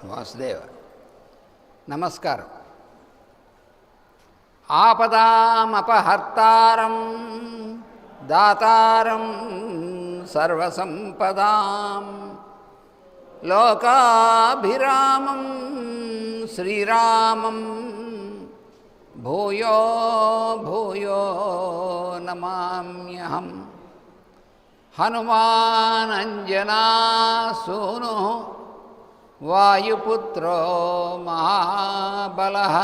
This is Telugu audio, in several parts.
వాసుదేవ. నమస్కారం. ఆపదామపహర్తారం దాతారం సర్వసంపదాం లోకాభిరామం శ్రీరామం భూయో భూయో నమామ్యహం. హనుమానంజనాసూను వాయుపుత్రో మహాబలః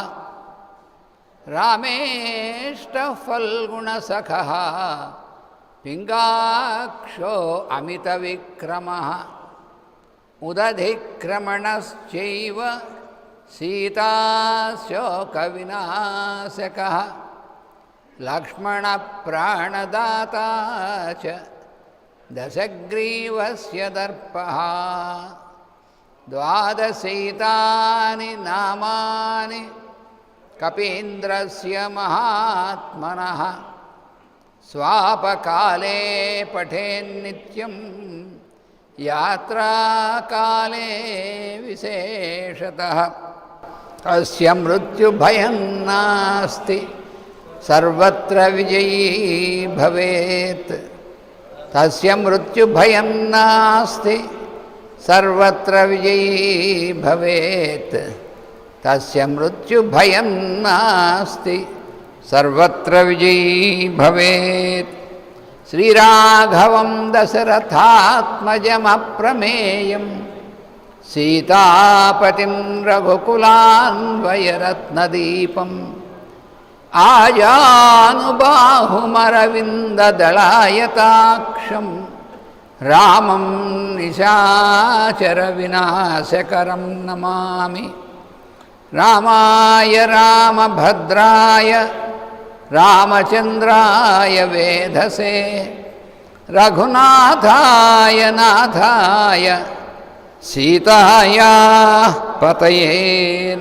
రామేష్టః ఫల్గుణసఖః పింగాక్షో అమితవిక్రమः ఉదధిక్రమణశ్చైవ సీతాశోకవినాశకः లక్ష్మణప్రాణదాతా చ దశగ్రీవస్య దర్పః. ద్వాదశైతాని నామాని కపీంద్రస్య మహాత్మనః స్వాపకాలే పఠేన్నిత్యం యాత్రాకాలే విశేషతః. తస్య మృత్యుభయం నాస్తి సర్వత్ర విజయీ భవేత్. తస్య మృత్యుభయం నాస్తి సర్వత్ర విజయీ భవేత్. తస్య మృత్యుభయం నాస్తి సర్వత్ర విజయీ భవేత్. శ్రీరాఘవం దశరథాత్మజమప్రమేయం సీతాపతిం రఘుకులాన్వయరత్నదీపం ఆజానుబాహుమరవిందదళాయతాక్షం రామం నిశాచర వినాశకరం నమామి. రామాయ రామభద్రాయ రామచంద్రాయ వేధసే రఘునాథాయ నాథాయ సీతాయా పతయే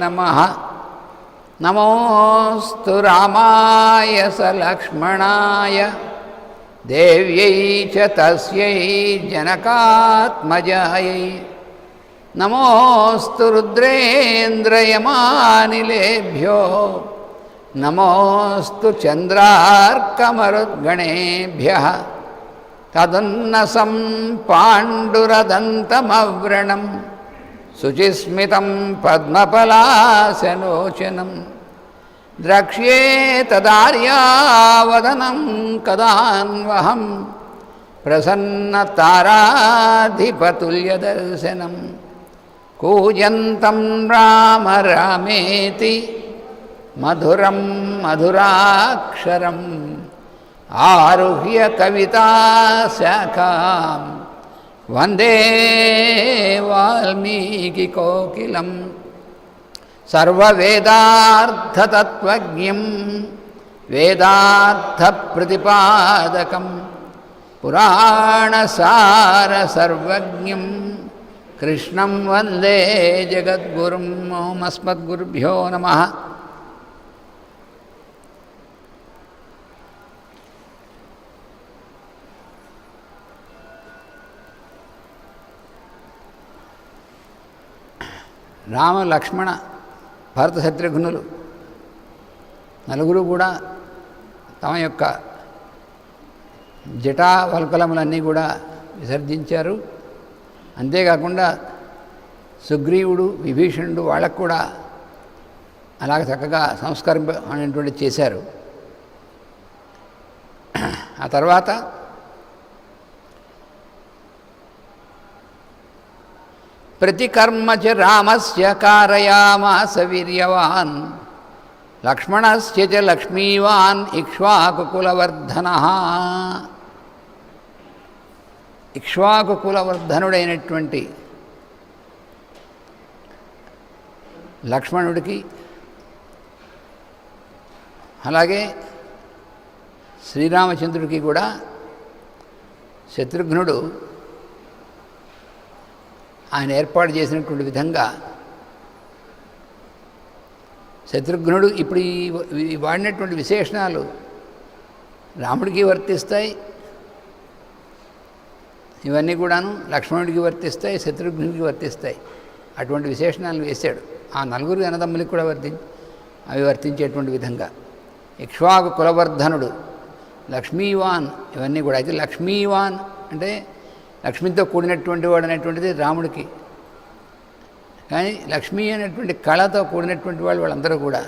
నమః. నమోస్తు రామాయ సలక్ష్మణాయ దేవ్యై చ తస్యై జనకాత్మజాయై. నమోస్తు రుద్రేంద్రయమానిలేభ్యో నమోస్తు చంద్రార్కమరుద్గణేభ్యః. తదున్నసం పాండురదంతమవ్రణం శుచిస్మితం పద్మపలాశలోచనం ద్రక్ష్యేతదార్యావదనం కదాన్వహం ప్రసన్నతారాధిపతుల్యదర్శనం. కూజంతం రామ రామేతి మధురం మధురాక్షరం ఆరుహ్య కవితాశాఖాం వందే వాల్మీకికోకిలం. సర్వవేదార్థతత్వజ్ఞం వేదార్థప్రతిపాదకం పురాణసారసర్వజ్ఞం కృష్ణం వందే జగద్గురుం. అస్మద్గురుభ్యో నమః. రామ లక్ష్మణ భరత శత్రుఘ్నులు నలుగురు కూడా తమ యొక్క జటావల్కలములన్నీ కూడా విసర్జించారు. అంతేకాకుండా సుగ్రీవుడు విభీషణుడు వాళ్ళకు కూడా అలాగ చక్కగా సంస్కరింపనేటువంటి చేశారు. ఆ తర్వాత ప్రతికర్మ చ రామస్య కారయామాస వీర్యవాన్ లక్ష్మణస్య చ లక్ష్మీవాన్ ఇక్ష్వాకుకులవర్ధనః. ఇక్ష్వాకుకులవర్ధనుడైనటువంటి లక్ష్మణుడికి అలాగే శ్రీరామచంద్రుడికి కూడా శత్రుఘ్నుడు ఆయన ఏర్పాటు చేసినటువంటి విధంగా శత్రుఘ్నుడు ఇప్పుడు ఈ వాడినటువంటి విశేషణాలు రాముడికి వర్తిస్తాయి, ఇవన్నీ కూడాను లక్ష్మణుడికి వర్తిస్తాయి, శత్రుఘ్నుడికి వర్తిస్తాయి. అటువంటి విశేషణాలను వేశాడు. ఆ నలుగురు అన్నదమ్ములకు కూడా అవి వర్తించేటువంటి విధంగా. ఇక్ష్వాకు కులవర్ధనుడు, లక్ష్మీవాన్, ఇవన్నీ కూడా. అయితే లక్ష్మీవాన్ అంటే లక్ష్మితో కూడినటువంటి వాడు అనేటువంటిది రాముడికి. కానీ లక్ష్మీ అనేటువంటి కళతో కూడినటువంటి వాళ్ళందరూ కూడా.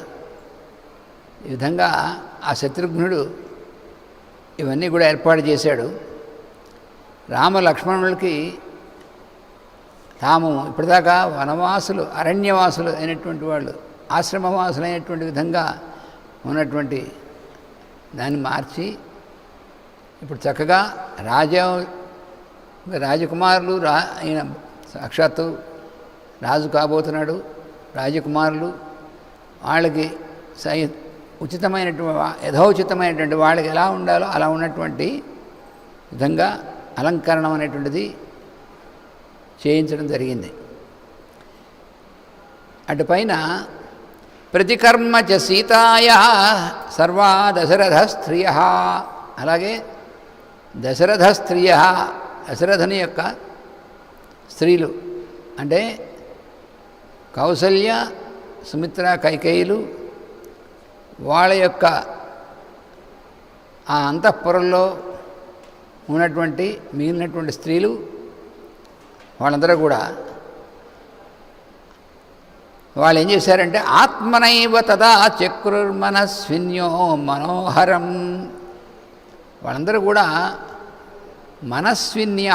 ఈ విధంగా ఆ శత్రుఘ్నుడు ఇవన్నీ కూడా ఏర్పాటు చేశాడు. రామ లక్ష్మణులకి తాము ఇప్పటిదాకా వనవాసులు, అరణ్యవాసులు అయినటువంటి వాళ్ళు, ఆశ్రమవాసులు అయినటువంటి విధంగా ఉన్నటువంటి దాన్ని మార్చి ఇప్పుడు చక్కగా రాజకుమారులు ఆయన సాక్షాత్తు రాజు కాబోతున్నాడు. రాజకుమారులు వాళ్ళకి ఉచితమైనటువంటి యథోచితమైనటువంటి వాళ్ళకి ఎలా ఉండాలో అలా ఉన్నటువంటి విధంగా అలంకరణం అనేటువంటిది చేయించడం జరిగింది. అటుపైన ప్రతికర్మ చ సీతాయ సర్వా దశరథ స్త్రియ, అలాగే దశరథ స్త్రియ, దశరథుని యొక్క స్త్రీలు అంటే కౌసల్య, సుమిత్ర, కైకేయులు, వాళ్ళ యొక్క ఆ అంతఃపురంలో ఉన్నటువంటి మిగిలినటువంటి స్త్రీలు వాళ్ళందరూ కూడా వాళ్ళు ఏం చేశారంటే ఆత్మనైవ తదా చక్రుర్మనస్విన్యో మనోహరం, వాళ్ళందరూ కూడా మనస్విన్య,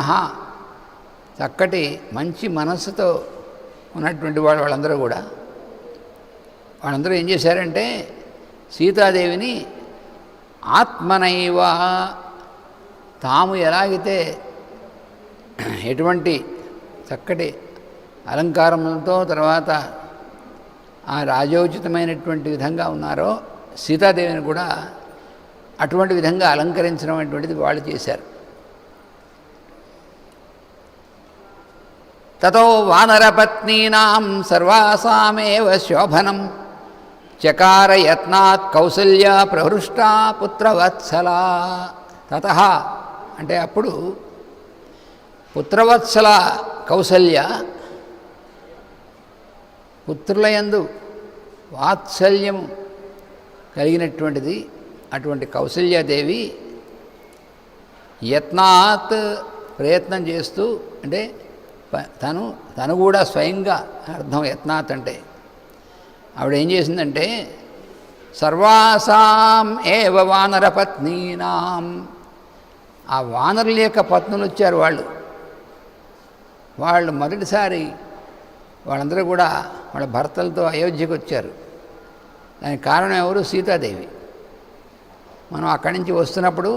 చక్కటి మంచి మనస్సుతో ఉన్నటువంటి వాళ్ళందరూ కూడా వాళ్ళందరూ ఏం చేశారంటే సీతాదేవిని ఆత్మనైవ, తాము ఎలాగైతే ఎటువంటి చక్కటి అలంకారములతో తర్వాత ఆ రాజోచితమైనటువంటి విధంగా ఉన్నారో సీతాదేవిని కూడా అటువంటి విధంగా అలంకరించడం అనేటువంటిది వాళ్ళు చేశారు. తతో వానరపత్నీనాం సర్వాసామేవ శోభనం చకార యత్నాత్ కౌసల్య ప్రహృష్టా పుత్రవత్సలా. తతః అంటే అప్పుడు పుత్రవత్సల కౌసల్య, పుత్రులయందు వాత్సల్యము కలిగినటువంటిది అటువంటి కౌసల్యాదేవి యత్నాత్, ప్రయత్నం చేస్తూ, అంటే తను కూడా స్వయంగా అర్థం యత్నాత్ అంటే. ఆవిడ ఏం చేసిందంటే సర్వాసాం ఏవ వానరపత్నీనాం, ఆ వానరుల యొక్క పత్నులు వచ్చారు వాళ్ళు మొదటిసారి వాళ్ళందరూ కూడా వాళ్ళ భర్తలతో అయోధ్యకు వచ్చారు. దానికి కారణం ఎవరు? సీతాదేవి. మనం అక్కడి నుంచి వస్తున్నప్పుడు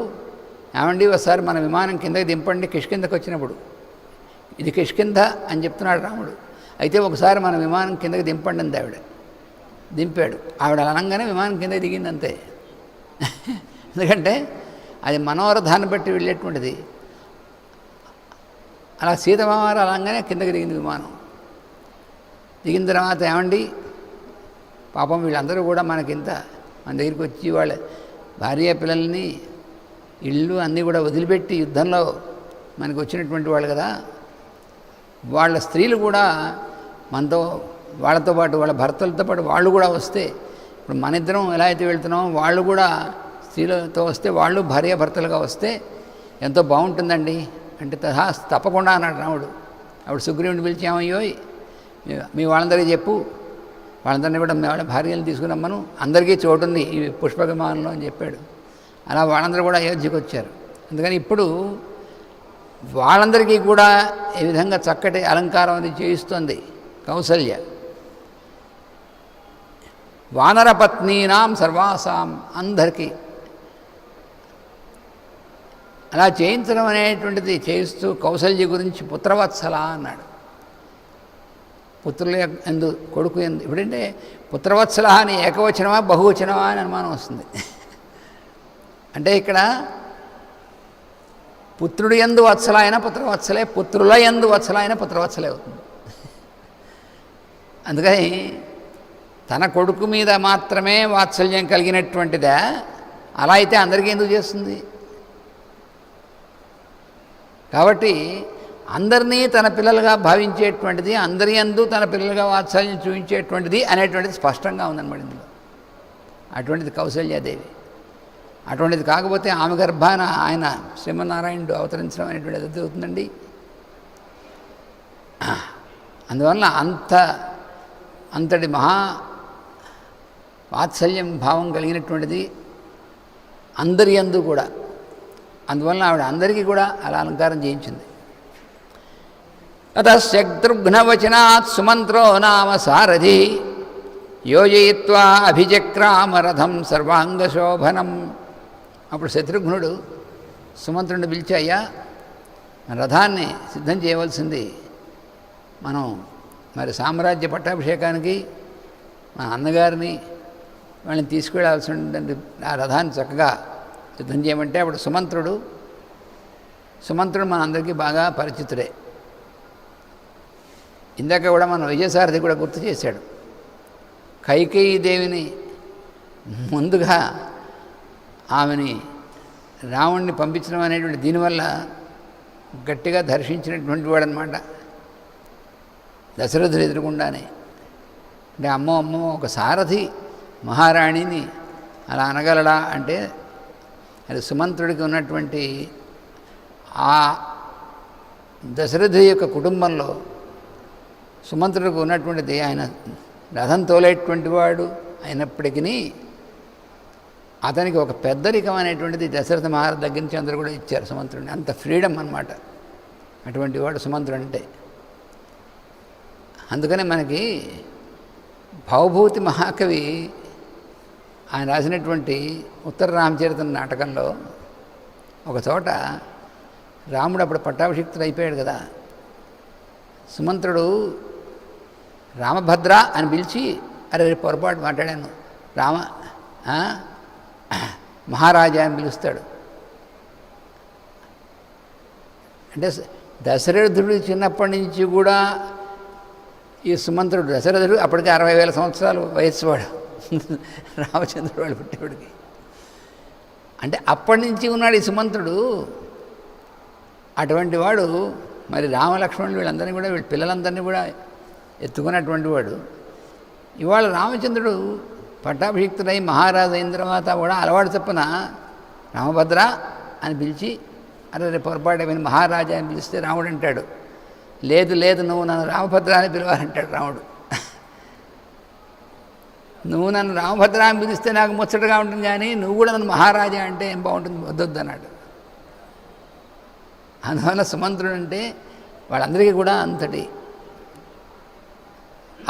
ఏమండి ఒకసారి మన విమానం కిందకి దింపండి, కిష్కిందకు వచ్చినప్పుడు ఇది కిష్కింద అని చెప్తున్నాడు రాముడు. అయితే ఒకసారి మన విమానం కిందకి దింపండి అంది ఆవిడ. దింపాడు. ఆవిడ అనగానే విమానం కిందకి దిగింది అంతే. ఎందుకంటే అది మనోరథాన్ని బట్టి వెళ్ళేటువంటిది. అలా సీతమావారు అనగానే కిందకి దిగింది విమానం. దిగిన తర్వాత ఏమండి పాపం వీళ్ళందరూ కూడా మన దగ్గరికి వచ్చి వాళ్ళ భార్య పిల్లల్ని ఇళ్ళు అన్నీ కూడా వదిలిపెట్టి యుద్ధంలో మనకు వచ్చినటువంటి వాళ్ళు కదా, వాళ్ళ స్త్రీలు కూడా వాళ్ళతో పాటు వాళ్ళ భర్తలతో పాటు వాళ్ళు కూడా వస్తే, ఇప్పుడు మన ఇద్దరం ఎలా అయితే వెళ్తున్నామో వాళ్ళు కూడా స్త్రీలతో వస్తే, వాళ్ళు భార్యాభర్తలుగా వస్తే ఎంతో బాగుంటుందండి అంటే తప్పకుండా అన్నాడు రాముడు. అప్పుడు సుగ్రీవుని పిలిచి ఏమయ్యోయ్ మీ వాళ్ళందరికీ చెప్పు, వాళ్ళందరినీ కూడా మీ వాళ్ళ భార్యలు తీసుకురమ్మను, అందరికీ చోటు ఉంది ఈ పుష్ప విమానంలో అని చెప్పాడు. అలా వాళ్ళందరూ కూడా అయోధ్యకు వచ్చారు. అందుకని ఇప్పుడు వాళ్ళందరికీ కూడా ఈ విధంగా చక్కటి అలంకారం అది చేయిస్తుంది కౌసల్య. వానరపత్నీనాం సర్వాసాం, అందరికీ అలా చేయించడం అనేటువంటిది చేయిస్తూ కౌసల్య గురించి పుత్రవత్సల అన్నాడు. పుత్రుల ఎందు, కొడుకు ఎందు. ఇప్పుడంటే పుత్రవత్సల అని ఏకవచనమా బహువచనమా అని అనుమానం వస్తుంది. అంటే ఇక్కడ పుత్రుడు యందు వత్సల అయినా పుత్రవత్సలే, పుత్రుల యందు వత్సల అయినా పుత్రవత్సలే అవుతుంది. అందుకని తన కొడుకు మీద మాత్రమే వాత్సల్యం కలిగినటువంటిదా, అలా అయితే అందరికీ ఎందుకు చేస్తుంది? కాబట్టి అందరినీ తన పిల్లలుగా భావించేటువంటిది, అందరి యందు తన పిల్లలుగా వాత్సల్యం చూపించేటువంటిది అనేటువంటిది స్పష్టంగా ఉందన్నమాట ఇందులో. అటువంటిది కౌసల్యాదేవి. అటువంటిది కాకపోతే ఆమె గర్భాన ఆయన శ్రీమన్నారాయణుడు అవతరించడం అనేటువంటిది అది అవుతుందండి. అందువల్ల అంతటి మహా వాత్సల్యం భావం కలిగినటువంటిది అందరి యందు కూడా. అందువల్ల ఆవిడ అందరికీ కూడా అలా అలంకారం చేయించింది. తతశక్తృఘ్నవచనాత్ సుమంత్రో నామ సారథి యోజయిత్వా అభిచక్రామరథం సర్వాంగశోభనం. అప్పుడు శత్రుఘ్నుడు సుమంత్రుడిని పిలిచి, అయ్యా రథాన్ని సిద్ధం చేయవలసింది, మనం మరి సామ్రాజ్య పట్టాభిషేకానికి మా అన్నగారిని వాళ్ళని తీసుకువెళ్ళాల్సి ఉంటుంది, ఆ రథాన్ని చక్కగా సిద్ధం చేయమంటే అప్పుడు సుమంత్రుడు మన అందరికీ బాగా పరిచితుడే. ఇందాక కూడా మన విజయసారథి కూడా గుర్తు చేశాడు. కైకేయీ దేవిని ముందుగా ఆమెని రావణ్ణి పంపించడం అనేటువంటి దీనివల్ల గట్టిగా దర్శించినటువంటి వాడనమాట. దశరథుడు ఎదురుకుండానే అంటే అమ్మో ఒక సారథి మహారాణిని అలా అనగలడా అంటే అది సుమంత్రుడికి ఉన్నటువంటి ఆ దశరథుడి యొక్క కుటుంబంలో సుమంత్రుడికి ఉన్నటువంటిది, ఆయన రథం తోలేటువంటి వాడు అయినప్పటికీ అతనికి ఒక పెద్దరికం అనేటువంటిది దశరథ మహారాజు దగ్గర నుంచి అందరూ కూడా ఇచ్చారు సుమంత్రుడిని. అంత ఫ్రీడమ్ అన్నమాట అటువంటి వాడు సుమంత్రుడు అంటే. అందుకనే మనకి భవభూతి మహాకవి ఆయన రాసినటువంటి ఉత్తర రామచరిత నాటకంలో ఒక చోట రాముడు అప్పుడు పట్టాభిషిక్తుడు అయిపోయాడు కదా, సుమంత్రుడు రామభద్ర అని పిలిచి, అరే పొరపాటు మాట్లాడాను, మహారాజా అని పిలుస్తాడు. అంటే దశరథుడు చిన్నప్పటి నుంచి కూడా ఈ సుమంత్రుడు, దశరథుడు అప్పటికి 60,000 సంవత్సరాలు వయస్సు వాడు రామచంద్రుడు వాడు పుట్టేవాడికి. అంటే అప్పటి నుంచి ఉన్నాడు ఈ సుమంత్రుడు. అటువంటి వాడు మరి రామలక్ష్మణులు వీళ్ళందరినీ కూడా, వీళ్ళ పిల్లలందరినీ కూడా ఎత్తుకున్నటువంటి వాడు. ఇవాళ రామచంద్రుడు పట్టాభిషిక్తుడై మహారాజు అయిన తర్వాత కూడా అలవాటు చొప్పున రామభద్ర అని పిలిచి, అరే రేపు పొరపాటు అయిన మహారాజా అని పిలిస్తే రాముడు అంటాడు, లేదు నువ్వు నన్ను రామభద్ర అని పిలవాలంటాడు రాముడు. నువ్వు నన్ను రామభద్ర అని పిలిస్తే నాకు ముచ్చటగా ఉంటుంది, కానీ నువ్వు కూడా నన్ను మహారాజా అంటే ఏం బాగుంటుంది, వద్దొద్దు అన్నాడు. అందువల్ల సుమంత్రుడు అంటే వాళ్ళందరికీ కూడా అంతటి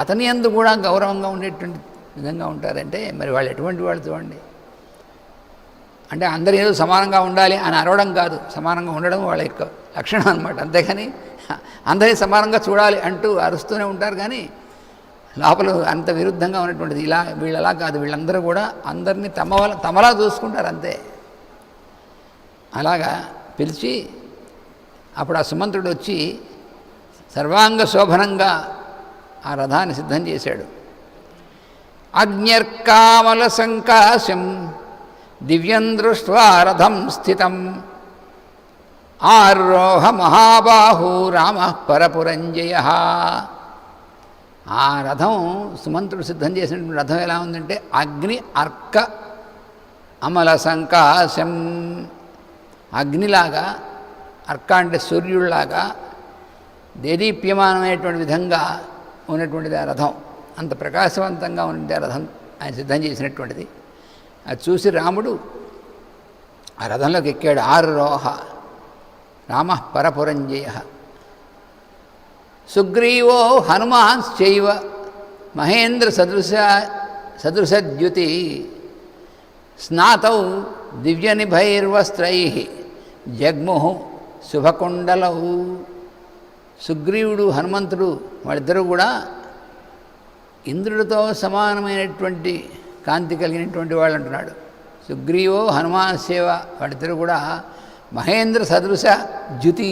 అతని యందు కూడా గౌరవంగా ఉండేటువంటి విధంగా ఉంటారంటే మరి వాళ్ళు ఎటువంటి వాళ్ళు చూడండి. అంటే అందరూ ఏదో సమానంగా ఉండాలి అని అరవడం కాదు, సమానంగా ఉండడం వాళ్ళ యొక్క లక్షణం అనమాట. అంతేగాని అందరినీ సమానంగా చూడాలి అంటూ అరుస్తూనే ఉంటారు, కానీ లోపల అంత విరుద్ధంగా ఉన్నటువంటిది. వీళ్ళలా కాదు, వీళ్ళందరూ కూడా అందరినీ తమలా చూసుకుంటారు అంతే. అలాగా పిలిచి అప్పుడు ఆ సుమంత్రుడు వచ్చి సర్వాంగ శోభనంగా ఆ రథాన్ని సిద్ధం చేశాడు. అగ్న్యర్కామల సంకాశం దివ్యం దృష్ట్వా రథం స్థితం ఆరోహ మహాబాహు రామ పరపురంజయ. ఆ రథం సుమంత్రుడు సిద్ధం చేసినటువంటి రథం ఎలా ఉందంటే అగ్ని అర్క అమల సంకాశం, అగ్నిలాగా, అర్క అంటే సూర్యుడిలాగా దేదీప్యమానమైనటువంటి విధంగా ఉన్నటువంటిది ఆ రథం. అంత ప్రకాశవంతంగా ఉండే రథం ఆయన సిద్ధం చేసినటువంటిది. అది చూసి రాముడు ఆ రథంలోకి ఎక్కాడు. ఆరురోహ రామ పరపురంజయ. సుగ్రీవో హనుమాన్శ్చైవ మహేంద్ర సదృశద్యుతి స్నాతౌ దివ్యనిభైర్వస్త్రై జగ్ముహు శుభకుండలౌ. సుగ్రీవుడు హనుమంతుడు వాళ్ళిద్దరూ కూడా ఇంద్రుడితో సమానమైనటువంటి కాంతి కలిగినటువంటి వాళ్ళు అంటున్నాడు. సుగ్రీవో హనుమాన్ సేవ, వాళ్ళిద్దరూ కూడా మహేంద్ర సదృశ ద్యుతి,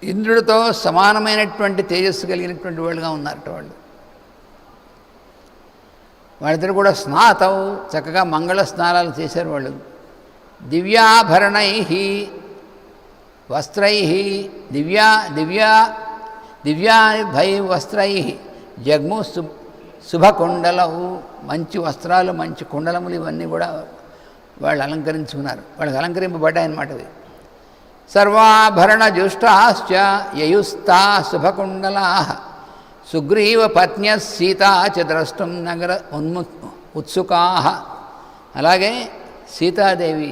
ఇంద్రుడితో సమానమైనటువంటి తేజస్సు కలిగినటువంటి వాళ్ళుగా ఉన్నారట వాళ్ళు. వాళ్ళిద్దరు కూడా స్నాతౌ, చక్కగా మంగళ స్నానాలు చేశారు వాళ్ళు. దివ్యాభరణై, వస్త్రై దివ్యాభై వస్త్రై జగ్ము శుభకుండలవు. మంచి వస్త్రాలు, మంచి కుండలములు ఇవన్నీ కూడా వాళ్ళు అలంకరించుకున్నారు, వాళ్ళకి అలంకరింపబడ్డాయన్నమాట ఇవి. సర్వాభరణ జుష్టాశ్చ యయుస్తా శుభకుండలా సుగ్రీవ పత్న్య సీతా చ ద్రష్టం నగర ఉత్సుకా. అలాగే సీతాదేవి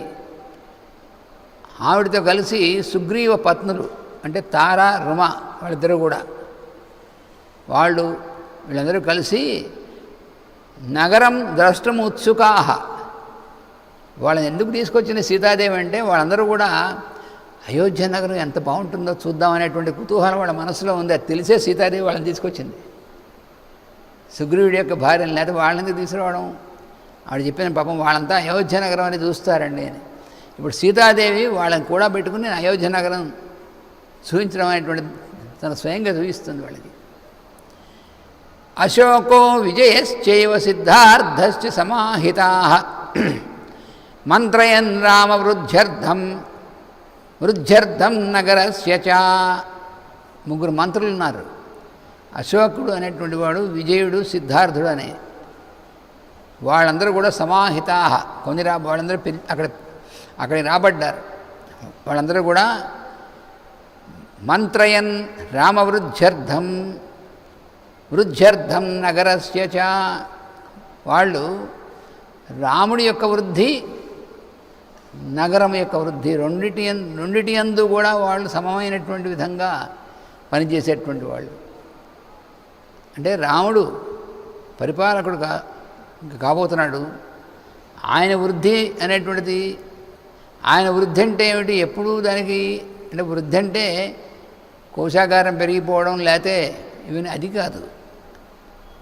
ఆవిడతో కలిసి సుగ్రీవ పత్నులు అంటే తార రుమ వాళ్ళిద్దరూ కూడా వీళ్ళందరూ కలిసి నగరం ద్రష్టం ఉత్సుకా. వాళ్ళని ఎందుకు తీసుకొచ్చిన సీతాదేవి అంటే వాళ్ళందరూ కూడా అయోధ్య నగరం ఎంత బాగుంటుందో చూద్దామనేటువంటి కుతూహలం వాళ్ళ మనసులో ఉంది. అది తెలిసే సీతాదేవి వాళ్ళని తీసుకొచ్చింది, సుగ్రీవుడి యొక్క భార్యను. లేదా వాళ్ళని తీసుకురావడం, ఆవిడ చెప్పిన పాపం వాళ్ళంతా అయోధ్య నగరం అని చూస్తారండి అని. ఇప్పుడు సీతాదేవి వాళ్ళని కూడా పెట్టుకుని అయోధ్య నగరం చూపించడం అనేటువంటి తన స్వయంగా చూపిస్తుంది వాళ్ళకి. అశోకో విజయశ్చైవ సిద్ధార్థశ్చ సమాహితాః మంత్రయన్ రామ వృద్ధ్యర్థం నగరస్య చ. ముగ్గురు మంత్రులు ఉన్నారు. అశోకుడు అనేటువంటి వాడు, విజయుడు, సిద్ధార్థుడు అనే వాళ్ళందరూ కూడా సమాహితాః వాళ్ళందరూ అక్కడికి రాబడ్డారు. వాళ్ళందరూ కూడా మంత్రయన్ రామ వృద్ధ్యర్థం నగరస్య చ. వాళ్ళు రాముడి యొక్క వృద్ధి, నగరం యొక్క వృద్ధి రెండిటి యందు కూడా వాళ్ళు సమమైనటువంటి విధంగా పనిచేసేటువంటి వాళ్ళు. అంటే రాముడు పరిపాలకుడు కాబోతున్నాడు. ఆయన వృద్ధి అనేటువంటిది, ఆయన వృద్ధి అంటే ఏమిటి? ఎప్పుడూ దానికి అంటే వృద్ధి అంటే కోశాగారం పెరిగిపోవడం లేతే ఇవన్నీ అది కాదు.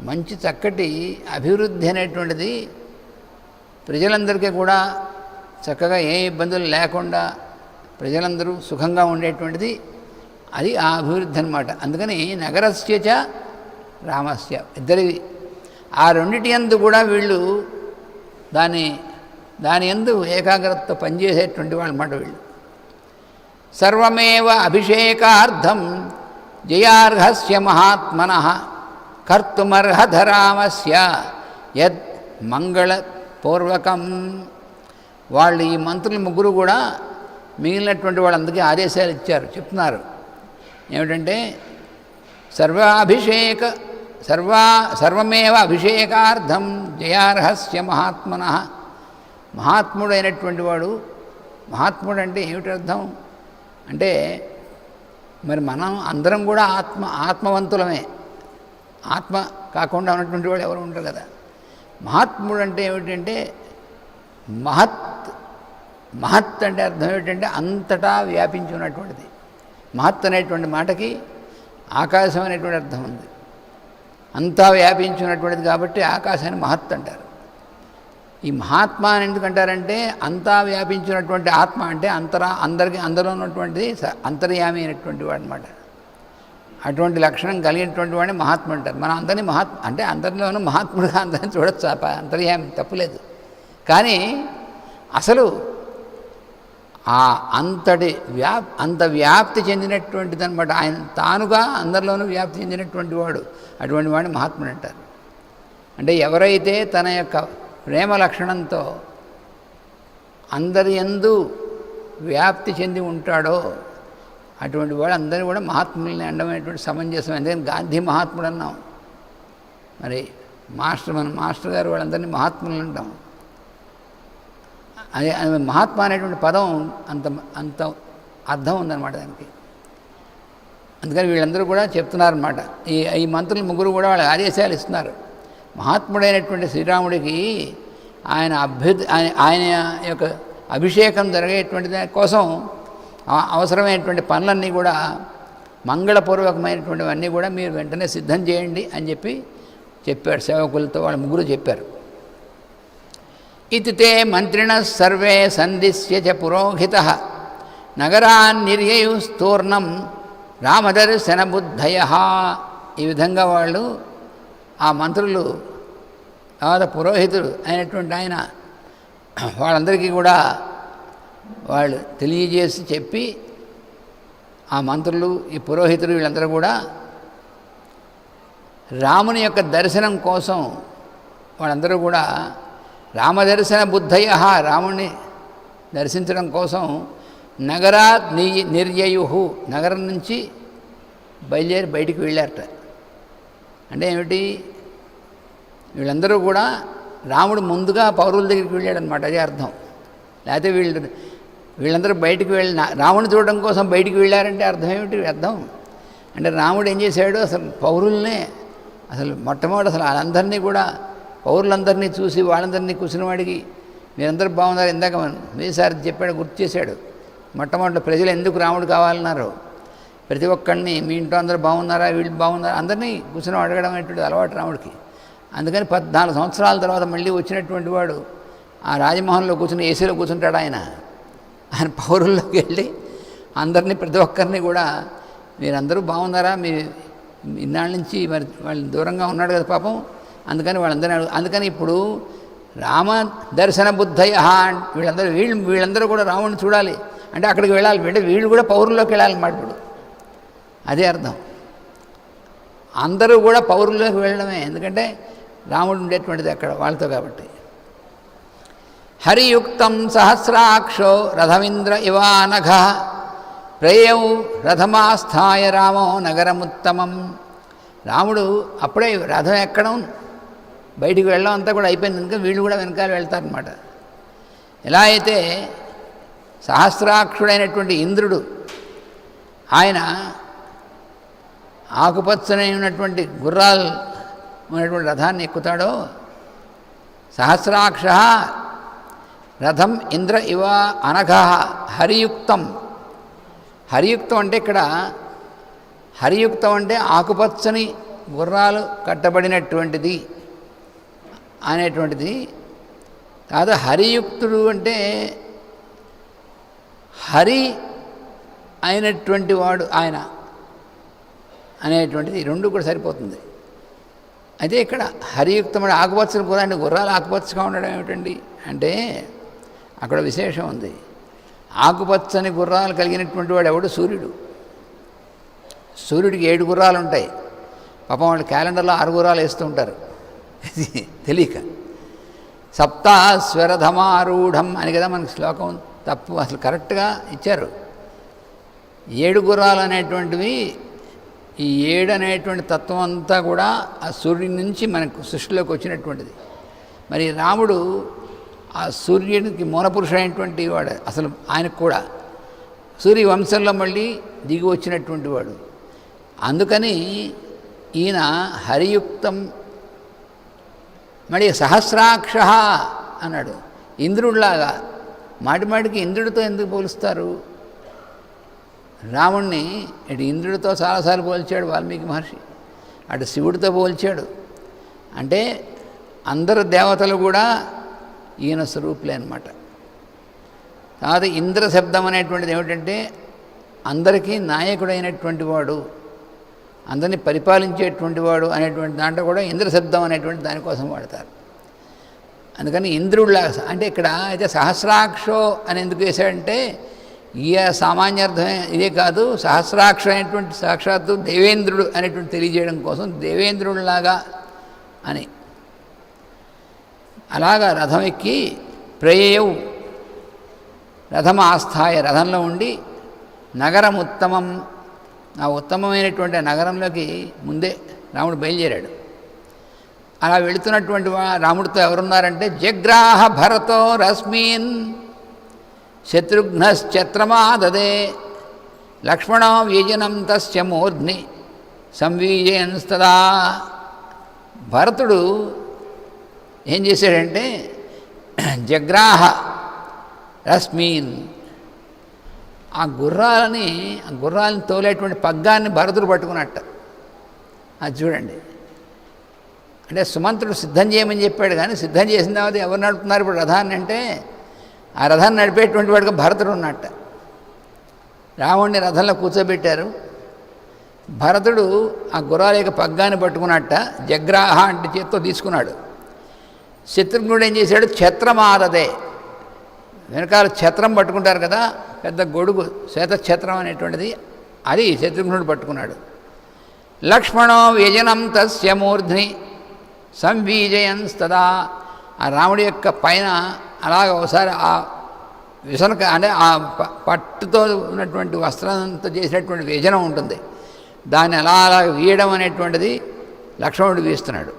మంచి చక్కటి అభివృద్ధి అనేటువంటిది ప్రజలందరికీ కూడా చక్కగా ఏ ఇబ్బందులు లేకుండా ప్రజలందరూ సుఖంగా ఉండేటువంటిది అది ఆ అభివృద్ధి అన్నమాట. అందుకని నగరస్య చ రామస్య ఇద్దరివి ఆ రెండిటి యందు కూడా వీళ్ళు దాని యందు ఏకాగ్రతతో పనిచేసేటువంటి వాళ్ళు అన్నమాట వీళ్ళు. సర్వమేవ అభిషేకార్థం జయార్హస్య మహాత్మనః కర్తుమర్హధరామస్య యద్ మంగళపూర్వకం. వాళ్ళు ఈ మంత్రులు ముగ్గురు కూడా మిగిలినటువంటి వాళ్ళందరికీ ఆదేశాలు ఇచ్చారు, చెప్తున్నారు ఏమిటంటే సర్వమేవ అభిషేకార్థం జయార్హస్య మహాత్మనః. మహాత్ముడైనటువంటి వాడు, మహాత్ముడు అంటే ఏమిటి అర్థం అంటే మరి మనం అందరం కూడా ఆత్మవంతులమే. ఆత్మ కాకుండా ఉన్నటువంటి వాడు ఎవరు ఉంటారు కదా. మహాత్ముడు అంటే ఏమిటంటే మహత్ అంటే అర్థం ఏమిటంటే అంతటా వ్యాపించి ఉన్నటువంటిది. మహత్ అనేటువంటి మాటకి ఆకాశం అనేటువంటి అర్థం ఉంది. అంతా వ్యాపించి ఉన్నటువంటిది కాబట్టి ఆకాశాన్ని మహత్ అంటారు. ఈ మహాత్మ అని ఎందుకంటారంటే అంతా వ్యాపించినటువంటి ఆత్మ అంటే అందరికీ అందరూ ఉన్నటువంటిది అంతర్యామి అయినటువంటి వాడు అనమాట. అటువంటి లక్షణం కలిగినటువంటి వాడిని మహాత్మ అంటారు. మనం అందరినీ అంటే అందరిలోనూ మహాత్ముడుగా అందరినీ చూడొచ్చు, అంతర్యామి తప్పులేదు. కానీ అసలు అంత వ్యాప్తి చెందినటువంటిది అనమాట. ఆయన తానుగా అందరిలోనూ వ్యాప్తి చెందినటువంటి వాడు, అటువంటి వాడిని మహాత్ముడు అంటారు. అంటే ఎవరైతే తన యొక్క ప్రేమ లక్షణంతో అందరి యందు వ్యాప్తి చెంది ఉంటాడో అటువంటి వాడు అందరూ కూడా మహాత్ముల్ని అండమైనటువంటి సమంజసం. ఎందుకని గాంధీ మహాత్ముడు అన్నాం, మరి మన మాస్టర్ గారు వాళ్ళందరినీ మహాత్ములు అంటాం. అదే మహాత్మా అనేటువంటి పదం అంత అర్థం ఉందన్నమాట దానికి. అందుకని వీళ్ళందరూ కూడా చెప్తున్నారన్నమాట. ఈ మంత్రులు ముగ్గురు కూడా వాళ్ళ ఆదేశాలు ఇస్తున్నారు. మహాత్ముడైనటువంటి శ్రీరాముడికి ఆయన యొక్క అభిషేకం జరిగేటువంటి దాని కోసం అవసరమైనటువంటి పనులన్నీ కూడా మంగళపూర్వకమైనటువంటివన్నీ కూడా మీరు వెంటనే సిద్ధం చేయండి అని చెప్పాడు సేవకులతో. వాళ్ళ ముగ్గురు చెప్పారు. ఇతి తే మంత్రిణ సర్వే సందిశ్య చ పురోహితః నగరాన్నిర్యయుస్తూర్ణం రామదర్శన బుద్ధయః. ఈ విధంగా వాళ్ళు ఆ మంత్రులు తర్వాత పురోహితుడు అయినటువంటి ఆయన వాళ్ళందరికీ కూడా వాళ్ళు తెలియజేసి చెప్పి ఆ మంత్రులు, ఈ పురోహితులు వీళ్ళందరూ కూడా రాముని యొక్క దర్శనం కోసం వాళ్ళందరూ కూడా రామదర్శన బుద్ధయ, రాముని దర్శించడం కోసం నగరాత్ నిర్యయు, నగరం నుంచి బయలుదేరి బయటికి వెళ్ళారట. అంటే ఏమిటి, వీళ్ళందరూ కూడా రాముడు ముందుగా పౌరుల దగ్గరికి వెళ్ళాడనమాట, అదే అర్థం. లేకపోతే వీళ్ళందరూ బయటికి రాముడిని చూడడం కోసం బయటికి వెళ్ళారంటే అర్థం ఏమిటి? అర్థం అంటే రాముడు ఏం చేశాడు, అసలు పౌరుల్నే అసలు మొట్టమొదటి అసలు వాళ్ళందరినీ కూడా పౌరులందరినీ చూసి వాళ్ళందరినీ కూర్చుని వాడికి మీరందరూ బాగున్నారు, ఇందాక మీసారి చెప్పాడు, గుర్తు చేశాడు. మొట్టమొదటి ప్రజలు ఎందుకు రాముడు కావాలన్నారు, ప్రతి ఒక్కరిని మీ ఇంట్లో అందరూ బాగున్నారా, వీళ్ళు బాగున్నారా, అందరినీ కూర్చొని అడగడం అనేటువంటి అలవాటు రాముడికి. అందుకని 14 సంవత్సరాల తర్వాత మళ్ళీ వచ్చినటువంటి వాడు ఆ రాజమహల్లో కూర్చుని ఏసీలో కూర్చుంటాడు. ఆయన పౌరుల్లోకి వెళ్ళి అందరినీ ప్రతి ఒక్కరిని కూడా మీరందరూ బాగున్నారా, మీ ఇన్నాళ్ళ నుంచి మరి వాళ్ళు దూరంగా ఉన్నాడు కదా పాపం, అందుకని అందుకని ఇప్పుడు రామ దర్శన బుద్ధయ, వీళ్ళందరూ కూడా రాముడిని చూడాలి అంటే అక్కడికి వెళ్ళాలి, అంటే వీళ్ళు కూడా పౌరుల్లోకి వెళ్ళాలన్నమాట. ఇప్పుడు అదే అర్థం, అందరూ కూడా పౌరుల్లోకి వెళ్ళడమే, ఎందుకంటే రాముడు ఉండేటువంటిది అక్కడ వాళ్ళతో కాబట్టి. హరియుక్తం సహస్రాక్షో రథమింద్ర ఇవానఘ ప్రేయౌ రథమాస్థాయ రామో నగరముత్తమం. రాముడు అప్పుడే రథం ఎక్కడం బయటికి వెళ్ళడం అంతా కూడా అయిపోయింది, ఇంకా వీళ్ళు కూడా వెనకాల వెళ్తారనమాట. ఎలా అయితే సహస్రాక్షుడైనటువంటి ఇంద్రుడు ఆయన ఆకుపచ్చని ఉన్నటువంటి గుర్రాలు ఉన్నటువంటి రథాన్ని ఎక్కుతాడో, సహస్రాక్ష రథం ఇంద్ర ఇవ అనఘ హరియుక్తం. హరియుక్తం అంటే ఇక్కడ హరియుక్తం అంటే ఆకుపచ్చని గుర్రాలు కట్టబడినటువంటిది అనేటువంటిది కాదు. హరియుక్తుడు అంటే హరి అయినటువంటి వాడు ఆయన అనేటువంటిది, రెండు కూడా సరిపోతుంది. అయితే ఇక్కడ హరియుక్తం అంటే ఆకుపచ్చని గుర్రాన్ని, గుర్రాలు ఆకుపచ్చగా ఉండడం ఏమిటండి అంటే అక్కడ విశేషం ఉంది. ఆకుపచ్చని గుర్రాలు కలిగినటువంటి వాడు ఎవడు? సూర్యుడు. సూర్యుడికి 7 గుర్రాలు ఉంటాయి. పాపం వాళ్ళు క్యాలెండర్లో 6 గుర్రాలు వేస్తూ ఉంటారు తెలియక. సప్తాస్వరథమారూఢం అని కదా మనకి శ్లోకం, తప్పు, అసలు కరెక్ట్గా ఇచ్చారు. 7 గుర్రాలు అనేటువంటివి, ఈ 7 అనేటువంటి తత్వం అంతా కూడా ఆ సూర్యుడి నుంచి మనకు సృష్టిలోకి వచ్చినటువంటిది. మరి రాముడు ఆ సూర్యుడికి మూలపురుషుడైనటువంటి వాడు, అసలు ఆయనకు కూడా సూర్య వంశంలో మళ్ళీ దిగి వచ్చినటువంటి వాడు. అందుకని ఈయన హరియుక్తం. మళ్ళీ సహస్రాక్ష అన్నాడు, ఇంద్రుడిలాగా. మాటిమాటికి ఇంద్రుడితో ఎందుకు పోలుస్తారు రాముణ్ణి? ఇటు ఇంద్రుడితో చాలాసార్లు పోల్చాడు వాల్మీకి మహర్షి, అటు శివుడితో పోల్చాడు. అంటే అందరు దేవతలు కూడా ఈయన స్వరూపులే అన్నమాట. తర్వాత ఇంద్ర శబ్దం అనేటువంటిది ఏమిటంటే అందరికీ నాయకుడైనటువంటి వాడు, అందరినీ పరిపాలించేటువంటి వాడు అనేటువంటి దాంట్లో కూడా ఇంద్ర శబ్దం అనేటువంటి దానికోసం వాడతారు. అందుకని ఇంద్రుడిలా. అంటే ఇక్కడ అయితే సహస్రాక్షో అని ఎందుకు వేశాడంటే ఈ సామాన్యార్థమే ఇదే కాదు, సహస్రాక్ష అనేటువంటి సాక్షాత్తు దేవేంద్రుడు అనేటువంటి తెలియజేయడం కోసం దేవేంద్రుడిలాగా అని. అలాగా రథం ఎక్కి ప్రేయవు రథం ఆస్థాయ, రథంలో ఉండి నగరం ఉత్తమం, ఆ ఉత్తమమైనటువంటి నగరంలోకి ముందే రాముడు బయలుదేరాడు. అలా వెళుతున్నటువంటి రాముడితో ఎవరున్నారంటే జగ్రాహ భరతో రశ్మీన్ శత్రుఘ్నశ్చత్రమాదదే లక్ష్మణో వ్యజనం తస్య మూర్ధ్ని సంవీజయన్స్తదా. భరతుడు ఏం చేశాడంటే జగ్రాహ రశ్మీన్, ఆ గుర్రాలని తోలేటువంటి పగ్గాన్ని భరతుడు పట్టుకున్నట్ట. అది చూడండి, అంటే సుమంతుడు సిద్ధం చేయమని చెప్పాడు, కానీ సిద్ధం చేసిన తర్వాత ఎవరు నడుపుతున్నారు ఇప్పుడు రథాన్ని అంటే ఆ రథాన్ని నడిపేటువంటి వాడిగా భరతుడు ఉన్నట్ట. రాముడిని రథంలో కూర్చోబెట్టారు, భరతుడు ఆ గుర్రాల యొక్క పగ్గాన్ని పట్టుకున్నట్ట. జగ్రాహ అంటే చేత్తో తీసుకున్నాడు. శత్రుఘ్నుడు ఏం చేశాడు? ఛత్రమారదే, వెనకాల ఛత్రం పట్టుకుంటారు కదా, పెద్ద గొడుగు శ్వేతఛత్రం అనేటువంటిది, అది శత్రుఘ్నుడు పట్టుకున్నాడు. లక్ష్మణో వ్యజనం తస్య మూర్ధ్ని సంవీజయన్స్తదా. ఆ రాముడి యొక్క పైన అలాగ ఒకసారి ఆ విసనక అంటే ఆ పట్టుతో ఉన్నటువంటి వస్త్రంతో చేసినటువంటి వ్యజనం ఉంటుంది, దాన్ని అలా వీయడం అనేటువంటిది లక్ష్మణుడు వీస్తున్నాడు.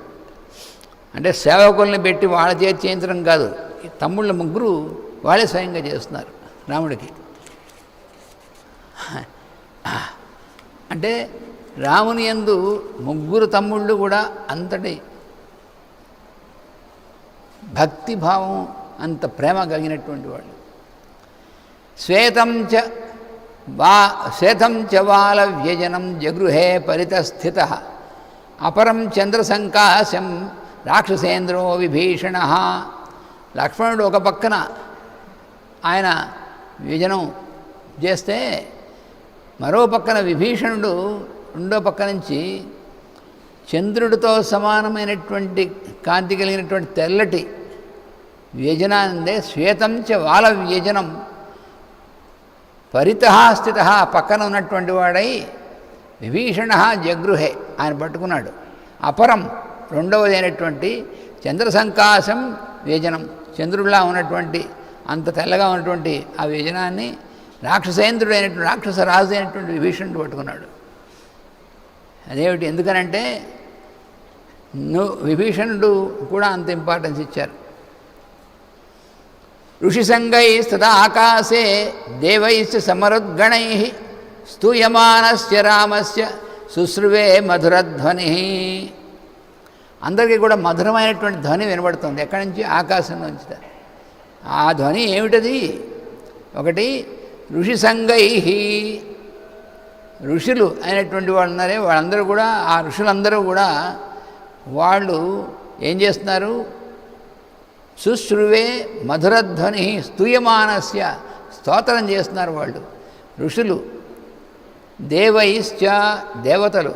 అంటే సేవకుల్ని పెట్టి వాళ్ళ చేతి చేయించడం కాదు, తమ్ముళ్ళ ముగ్గురు వాళ్ళే స్వయంగా చేస్తున్నారు రాముడికి. అంటే రాముని యందు ముగ్గురు తమ్ముళ్ళు కూడా అంతటి భక్తిభావం, అంత ప్రేమ కలిగినటువంటి వాళ్ళు. శ్వేతం చ బాల వ్యజనం జగృహే పరితస్థిత అపరం చంద్రసంకాశం రాక్షసేంద్రో విభీషణ. లక్ష్మణుడు ఒక పక్కన ఆయన వ్యజనం చేస్తే మరో పక్కన విభీషణుడు రెండో పక్క నుంచి చంద్రుడితో సమానమైనటువంటి కాంతి కలిగినటువంటి తెల్లటి వ్యజనాన్నే శ్వేతం చ బాల వ్యజనం పరితః స్థిత పక్కన ఉన్నటువంటి వాడై విభీషణ జగృహే ఆయన పట్టుకున్నాడు. అపరం రెండవది అయినటువంటి చంద్రసంకాశం వ్యజనం చంద్రుడిలా ఉన్నటువంటి అంత తెల్లగా ఉన్నటువంటి ఆ వ్యజనాన్ని రాక్షసేంద్రుడు అయినటువంటి రాక్షస రాజు అయినటువంటి విభీషణుడు పట్టుకున్నాడు. అదేమిటి, ఎందుకనంటే విభీషణుడు కూడా అంత ఇంపార్టెన్స్ ఇచ్చారు. ఋషిసంగై స్తదా ఆకాశే దేవైశ్చ సమరుద్గణై స్తూయమానస్య రామస్య శుశ్రువే మధురధ్వని. అందరికీ కూడా మధురమైనటువంటి ధ్వని వినబడుతుంది. ఎక్కడి నుంచి? ఆకాశం నుంచి. ఆ ధ్వని ఏమిటది? ఒకటి ఋషిసంగై, ఋషులు అయినటువంటి వాళ్ళు ఉన్నారే వాళ్ళందరూ కూడా, ఆ ఋషులందరూ కూడా వాళ్ళు ఏం చేస్తున్నారు? శుశ్రువే మధురధ్వని స్తూయమానస్య, స్తోత్రం చేస్తున్నారు వాళ్ళు ఋషులు. దేవైశ్చ, దేవతలు.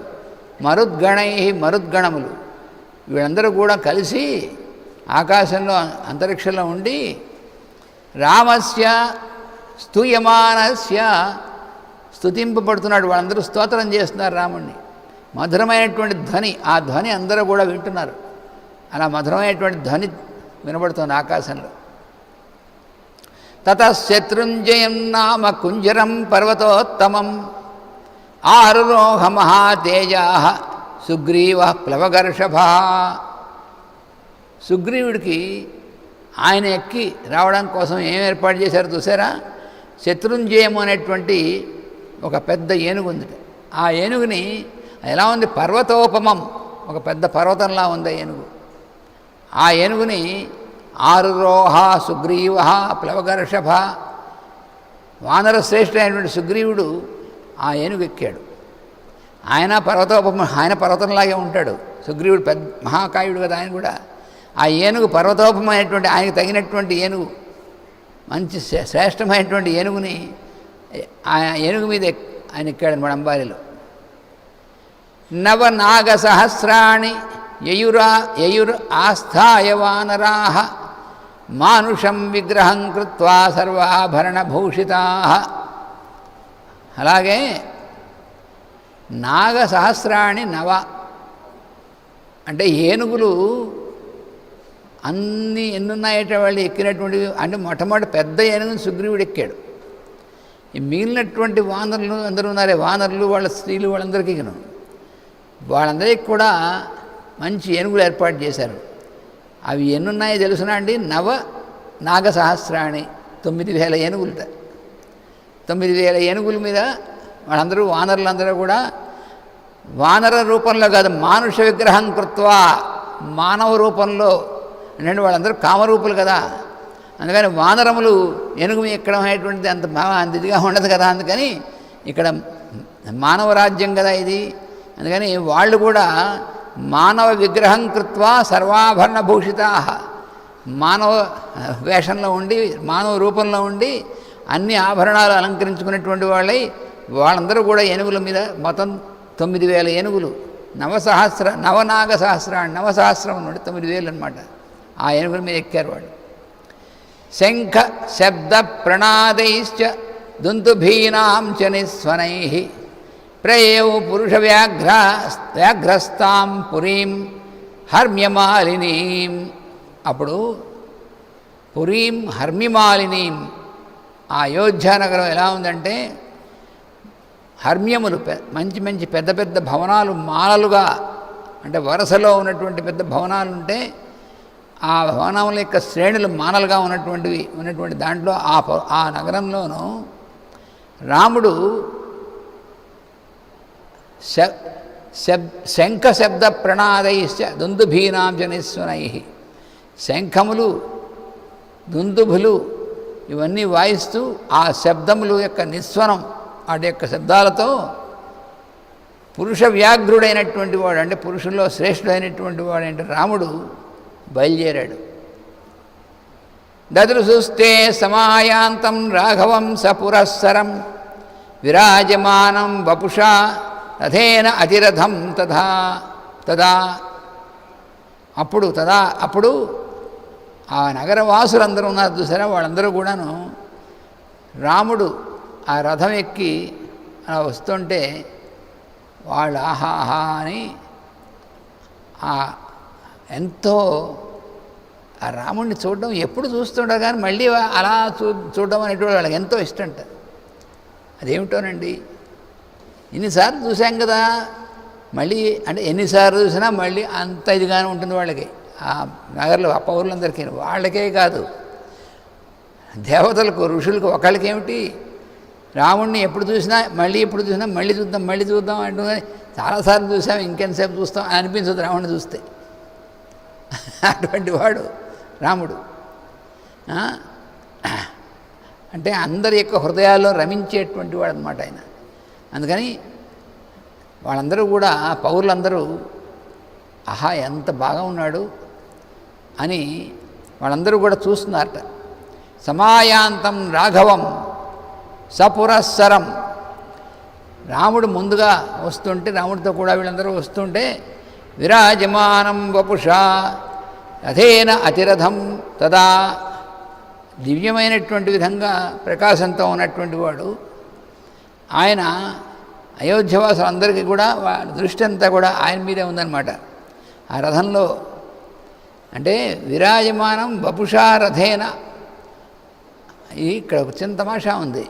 మరుద్గణై, మరుద్గణములు. వీళ్ళందరూ కూడా కలిసి ఆకాశంలో అంతరిక్షంలో ఉండి రామస్య స్తూయమానస్య, స్తుతింపబడుతున్నాడు. వాళ్ళందరూ స్తోత్రం చేస్తున్నారు రాముణ్ణి. మధురమైనటువంటి ధ్వని, ఆ ధ్వని అందరూ కూడా వింటున్నారు. అలా మధురమైనటువంటి ధ్వని వినబడుతుంది ఆకాశంలో. తతశత్రుంజయం నామ కుంజరం పర్వతోత్తమం ఆరురోహ మహాతేజా సుగ్రీవ ప్లవగర్షభ. సుగ్రీవుడికి ఆయన ఎక్కి రావడం కోసం ఏం ఏర్పాటు చేశారు చూసారా? శత్రుంజయము అనేటువంటి ఒక పెద్ద ఏనుగు ఉంది. ఆ ఏనుగుని ఎలా ఉంది? పర్వతోపమం, ఒక పెద్ద పర్వతంలా ఉంది ఆ ఏనుగు. ఆ ఏనుగుని ఆరురోహ సుగ్రీవ ప్లవగర్షభ, వానర శ్రేష్ఠుడైనటువంటి సుగ్రీవుడు ఆ ఏనుగు ఎక్కాడు. ఆయన పర్వతోపమం, ఆయన పర్వతంలాగే ఉంటాడు. సుగ్రీవుడు పెద్ద మహాకాయుడు కదా ఆయన కూడా. ఆ ఏనుగు పర్వతోపమైనటువంటి ఆయనకు తగినటువంటి ఏనుగు, మంచి శ్రేష్టమైనటువంటి ఏనుగుని ఆ ఏనుగు మీద ఆయన ఎక్కాడు మన అంబారిలో. నవనాగ సహస్రాణి యయుర్ ఆస్థాయ వానరాః మానుషం విగ్రహం కృత్వా సర్వాభరణభూషితాః. అలాగే నాగ సహస్రాణి నవ అంటే ఏనుగులు అన్నీ ఎన్నున్నాయట వాళ్ళు ఎక్కినటువంటివి. అంటే మొట్టమొదటి పెద్ద ఏనుగుని సుగ్రీవుడు ఎక్కాడు. ఈ మిగిలినటువంటి వానరులు అందరూ ఉన్నారే, వానరులు వాళ్ళ స్త్రీలు వాళ్ళందరికీ వాళ్ళందరికీ కూడా మంచి ఏనుగులు ఏర్పాటు చేశారు. అవి ఎన్నున్నాయో తెలుసునా అండి? నవ నాగ సహస్రాణి, 9,000 ఏనుగులుట. 9,000 ఏనుగుల మీద వాళ్ళందరూ వానరులందరూ కూడా వానర రూపంలో కాదు, మానుష విగ్రహం కృత్వా, మానవ రూపంలో. అంటే వాళ్ళందరూ కామరూపులు కదా, అందుకని వానరములు ఏనుగు ఎక్కడం అనేటువంటిది అంత ఇదిగా ఉండదు కదా. అందుకని ఇక్కడ మానవ రాజ్యం కదా ఇది. అందుకని వాళ్ళు కూడా మానవ విగ్రహం కృత్వా సర్వాభరణ భూషితా, మానవ వేషంలో ఉండి, మానవ రూపంలో ఉండి అన్ని ఆభరణాలు అలంకరించుకున్నటువంటి వాళ్ళై వాళ్ళందరూ కూడా ఏనుగుల మీద మొత్తం 9,000 ఏనుగులు. నవనాగ సహస్రాన్ని, నవసహస్రం నుండి 9,000 అనమాట. ఆ ఏనుగుల మీద ఎక్కారు వాళ్ళు. శంఖ శబ్ద ప్రణాదైశ్చ దుందుభీనాం చ నిస్వనై ప్రయౌ పురుష వ్యాఘ్రస్తాం పురీం హర్మ్యమాలినీం. అప్పుడు పురీం హర్మ్యమాలినీం, ఆ అయోధ్యానగరం ఎలా ఉందంటే హర్మ్యములు, మంచి మంచి పెద్ద పెద్ద భవనాలు మాలలుగా, అంటే వరుసలో ఉన్నటువంటి పెద్ద భవనాలు ఉంటే ఆ భవనముల యొక్క శ్రేణులు మానలుగా ఉన్నటువంటి దాంట్లో ఆ నగరంలోనూ రాముడు శంఖ శబ్ద ప్రణాదైశ్చ దుందుభీనాం జనిస్వనై, శంఖములు దుందుభులు ఇవన్నీ వాయిస్తూ ఆ శబ్దములు యొక్క నిస్వనం, వాటి యొక్క శబ్దాలతో పురుష వ్యాఘ్రుడైనటువంటి వాడు, అంటే పురుషుల్లో శ్రేష్ఠుడైనటువంటి వాడు అంటే రాముడు బయలుదేరాడు. దదృశుస్తే సమాయాంతం రాఘవం సపురస్సరం విరాజమానం వపుషా రథేన అతిరథం తదా. అప్పుడు ఆ నగరవాసులందరూ ఉన్నారు చూసారా, వాళ్ళందరూ కూడాను రాముడు ఆ రథం ఎక్కి అలా వస్తుంటే వాళ్ళు ఆహాహా అని ఎంతో ఆ రాముడిని చూడడం, ఎప్పుడు చూస్తుంటారు కానీ మళ్ళీ అలా చూడడం అనేటువంటి వాళ్ళకి ఎంతో ఇష్టంట. అదేమిటోనండి, ఇన్నిసార్లు చూసాం కదా, మళ్ళీ అంటే ఎన్నిసార్లు చూసినా మళ్ళీ అంత ఇదిగానే ఉంటుంది వాళ్ళకి, ఆ నగర్లో ఆ పౌరులందరికీ. వాళ్ళకే కాదు, దేవతలకు ఋషులకు ఒకళ్ళకి ఏమిటి, రాముడిని ఎప్పుడు చూసినా మళ్ళీ చూద్దాం అంటూ చాలాసార్లు చూసాం, ఇంకెంతసేపు చూస్తాం అనిపించదు రాముడిని చూస్తే. అటువంటి వాడు రాముడు. అంటే అందరి యొక్క హృదయాల్లో రమించేటువంటి వాడు అన్నమాట ఆయన. అందుకని వాళ్ళందరూ కూడా, పౌరులందరూ ఆహా ఎంత బాగా ఉన్నాడు అని వాళ్ళందరూ కూడా చూస్తున్నారట. సమాయాంతం రాఘవం సపురస్సరం, రాముడు ముందుగా వస్తుంటే, రాముడితో కూడా వీళ్ళందరూ వస్తుంటే విరాజమానం వపుషా రథేన అతిరథం తదా, దివ్యమైనటువంటి విధంగా ప్రకాశంతో ఉన్నటువంటి వాడు ఆయన. అయోధ్యవాసులందరికీ కూడా వాళ్ళ దృష్టి అంతా కూడా ఆయన మీదే ఉందన్నమాట. ఆ రథంలో అంటే విరాజమానం వపుషా రథేన, ఇక్కడ ఒక చిన్న తమాషా ఉంది.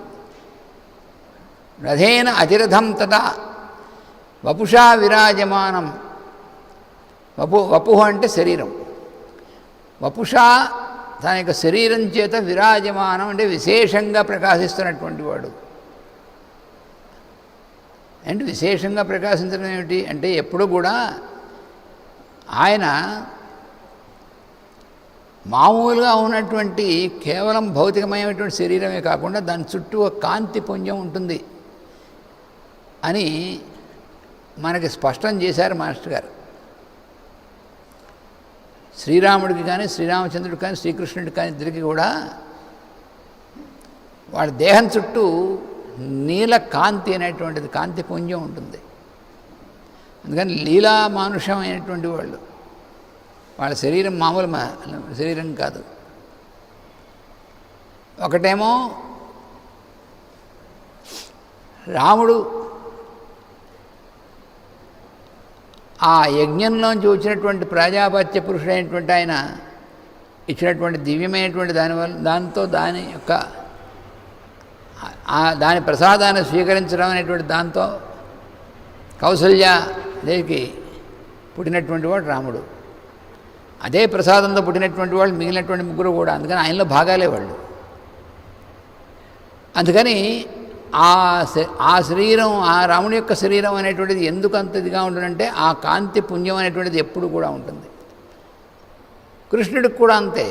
రథేన అతిరథం తదా వపుషా విరాజమానం. వపుహ అంటే శరీరం, వపుషా తన యొక్క శరీరం చేత విరాజమానం అంటే విశేషంగా ప్రకాశిస్తున్నటువంటి వాడు. అంటే విశేషంగా ప్రకాశించడం ఏమిటి అంటే ఎప్పుడు కూడా ఆయన మామూలుగా ఉన్నటువంటి కేవలం భౌతికమైనటువంటి శరీరమే కాకుండా దాని చుట్టూ ఒక కాంతి పుంజం ఉంటుంది అని మనకి స్పష్టం చేశారు మాస్టర్ గారు. శ్రీరాముడికి కానీ శ్రీరామచంద్రుడికి కానీ శ్రీకృష్ణుడికి కానీ ఇద్దరికి కూడా వాళ్ళ దేహం చుట్టూ నీల కాంతి అనేటువంటిది, కాంతి పుంజం ఉంటుంది. అందుకని లీలా మానుషమైనటువంటి వాళ్ళు, వాళ్ళ శరీరం మామూలు శరీరం కాదు. ఒకటేమో రాముడు ఆ యజ్ఞంలోంచి వచ్చినటువంటి ప్రజాపత్య పురుషుడైనటువంటి ఆయన ఇచ్చినటువంటి దివ్యమైనటువంటి దానితో దాని యొక్క దాని ప్రసాదాన్ని స్వీకరించడం అనేటువంటి దాంతో కౌసల్య దేవికి పుట్టినటువంటి వాడు రాముడు. అదే ప్రసాదంతో పుట్టినటువంటి వాళ్ళు మిగిలినటువంటి ముగ్గురు కూడా. అందుకని ఆయనలో భాగాలే వాళ్ళు. అందుకని ఆ శరీరం, ఆ రాముడి యొక్క శరీరం అనేటువంటిది ఎందుకు అంత ఇదిగా ఉంటుందంటే ఆ కాంతి పుణ్యం అనేటువంటిది ఎప్పుడు కూడా ఉంటుంది. కృష్ణుడికి కూడా అంతే.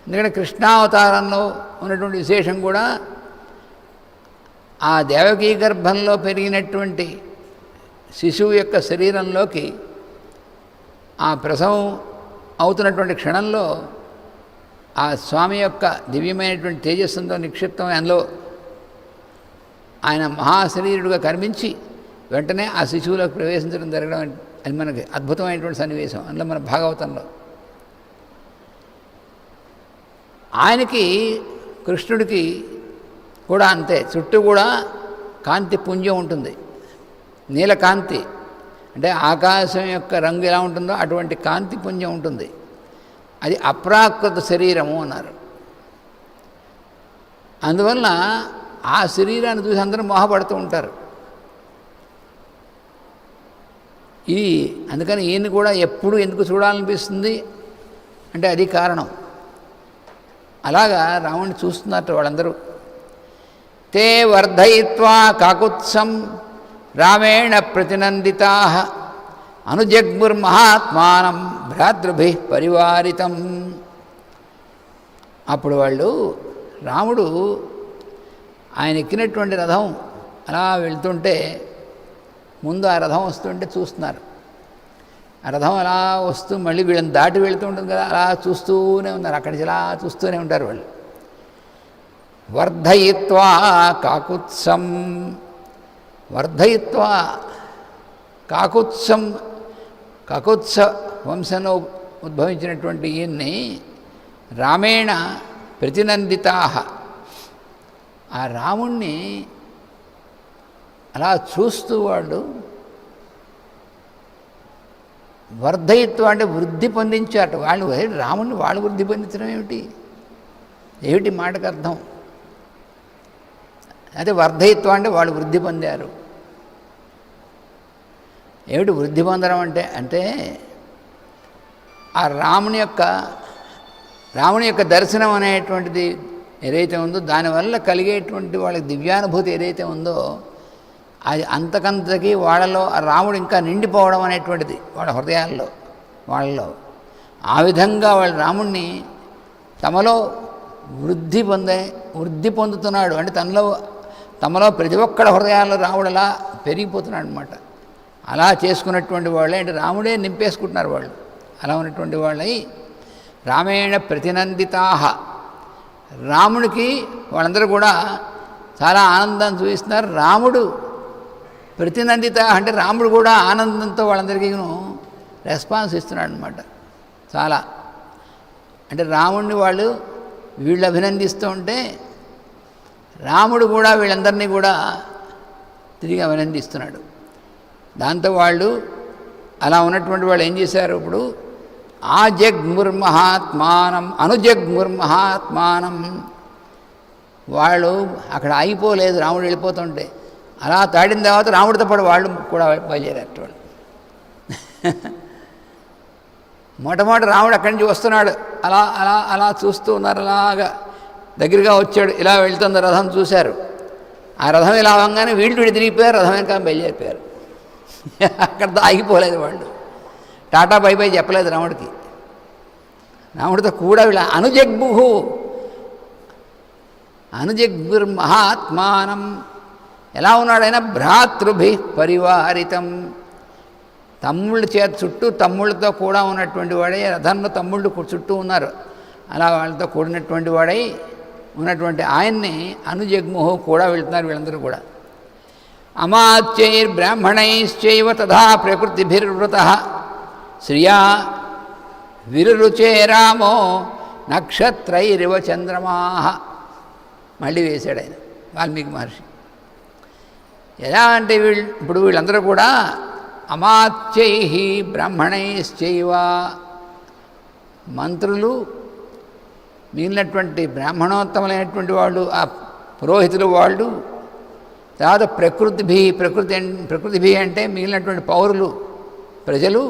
ఎందుకంటే కృష్ణావతారంలో ఉన్నటువంటి విశేషం కూడా ఆ దేవకీ గర్భంలో పెరిగినటువంటి శిశువు యొక్క శరీరంలోకి ఆ ప్రసవం అవుతున్నటువంటి క్షణంలో ఆ స్వామి యొక్క దివ్యమైనటువంటి తేజస్సుతో నిక్షిప్తం అందులో ఆయన మహాశరీరుడుగా కనిపించి వెంటనే ఆ శిశువులోకి ప్రవేశించడం జరగడం అది మనకి అద్భుతమైనటువంటి సన్నివేశం అందులో మన భాగవతంలో. ఆయనకి కృష్ణుడికి కూడా అంతే, చుట్టూ కూడా కాంతి పుంజం ఉంటుంది, నీలకాంతి అంటే ఆకాశం యొక్క రంగు ఎలా ఉంటుందో అటువంటి కాంతి పుంజం ఉంటుంది. అది అప్రాకృత శరీరము అన్నారు. అందువలన ఆ శరీరాన్ని చూసి అందరూ మోహపడుతూ ఉంటారు. ఇది అందుకని ఈయన్ని కూడా ఎప్పుడు ఎందుకు చూడాలనిపిస్తుంది అంటే అది కారణం. అలాగా రాముడిని చూస్తున్నట్టు వాళ్ళందరూ. తే వర్ధయిత్వా కాకుత్సం రామేణ ప్రతినందితా అనుజగ్ముర్మహాత్మానం భ్రాతృభి పరివారితం. అప్పుడు వాళ్ళు రాముడు ఆయన ఎక్కినటువంటి రథం అలా వెళ్తుంటే ముందు ఆ రథం వస్తుంటే చూస్తున్నారు. ఆ రథం అలా వస్తూ మళ్ళీ వీళ్ళని దాటి వెళుతూ ఉంటుంది కదా, అలా చూస్తూనే ఉన్నారు. అక్కడికి అలా చూస్తూనే ఉంటారు వాళ్ళు. వర్ధయిత్వా కాకుత్సం, వర్ధయిత్వా కాకుత్సం, కాకుత్స వంశంలో ఉద్భవించినటువంటి ఈయన్ని రామేణ ప్రతినందితా. ఆ రాముణ్ణి అలా చూస్తూ వాళ్ళు వర్ధయిత్వం అంటే వృద్ధి పొందించారు. వాళ్ళు రాముణ్ణి వాళ్ళు వృద్ధి పొందించడం ఏమిటి మాటకు అర్థం? అదే వర్ధయిత్వం అంటే వాళ్ళు వృద్ధి పొందారు. ఏమిటి వృద్ధి పొందడం అంటే ఆ రాముని యొక్క దర్శనం అనేటువంటిది ఏదైతే ఉందో దానివల్ల కలిగేటువంటి వాళ్ళకి దివ్యానుభూతి ఏదైతే ఉందో అది అంతకంతకి వాళ్ళలో ఆ రాముడు ఇంకా నిండిపోవడం అనేటువంటిది వాళ్ళ హృదయాల్లో వాళ్ళలో. ఆ విధంగా వాళ్ళు రాముణ్ణి తమలో వృద్ధి పొందుతున్నాడు. అంటే తమలో ప్రతి ఒక్కళ్ళ హృదయాల్లో రాముడు అలా పెరిగిపోతున్నాడు అనమాట. అలా చేసుకున్నటువంటి వాళ్ళే అంటే రాముడే నింపేసుకుంటున్నారు వాళ్ళు. అలా ఉన్నటువంటి వాళ్ళై రామేణ ప్రతినందితాహ, రాముడికి వాళ్ళందరూ కూడా చాలా ఆనందాన్ని చూపిస్తున్నారు. రాముడు ప్రతినందిత అంటే రాముడు కూడా ఆనందంతో వాళ్ళందరికీ రెస్పాన్స్ ఇస్తున్నాడు అనమాట. చాలా అంటే రాముడిని వీళ్ళు అభినందిస్తూ ఉంటే రాముడు కూడా వీళ్ళందరినీ కూడా తిరిగి అభినందిస్తున్నాడు. దాంతో వాళ్ళు అలా ఉన్నటువంటి వాళ్ళు ఏం చేశారు, ఇప్పుడు ఆజగ్ముర్మహాత్మానం అనుజగ్ముర్మహాత్మానం. వాళ్ళు అక్కడ ఆగిపోలేదు రాముడు వెళ్ళిపోతుంటే. అలా తాడిన తర్వాత రాముడితో పాటు వాళ్ళు కూడా బయలుదేరారు. వాళ్ళు మొట్టమొదటి రాముడు అక్కడి నుంచి వస్తున్నాడు. అలా అలా అలా చూస్తూ ఉన్నారు. అలాగా దగ్గరగా వచ్చాడు. ఇలా వెళ్తున్న రథం చూశారు. ఆ రథం ఇలా అవగానే వీళ్ళు తిరిగిపోయారు. రథం వెనక బయలుదేరిపోయారు. అక్కడితో ఆగిపోలేదు వాళ్ళు. టాటా బై బై చెప్పలేదు రాముడికి. రాముడితో కూడా వీళ్ళ అనుజగ్ముర్మహాత్మానం. ఎలా ఉన్నాడైనా భ్రాతృభి పరివారితం, తమ్ముళ్ళతో కూడా ఉన్నటువంటి వాడై, రథంలో తమ్ముళ్ళు చుట్టూ ఉన్నారు. అలా వాళ్ళతో కూడినటువంటి వాడై ఉన్నటువంటి ఆయన్ని అనుజగ్ముహు కూడా వెళ్తున్నారు వీళ్ళందరూ కూడా. అమాత్యైర్బ్రాహ్మణైశ్చైవ తథా ప్రకృతిభిర్వృతః శ్రియా విరురుచే రామో నక్షత్రైరివ చంద్రమాః. మళ్ళీ వేశాడు ఆయన వాల్మీకి మహర్షి. ఎలా అంటే ఇప్పుడు వీళ్ళందరూ కూడా అమాత్యై బ్రాహ్మణైశ్చైవ, మంత్రులు మిగిలినటువంటి బ్రాహ్మణోత్తములైనటువంటి వాళ్ళు, ఆ పురోహితులు వాళ్ళు, తర్వాత ప్రకృతిభి అంటే మిగిలినటువంటి పౌరులు ప్రజలు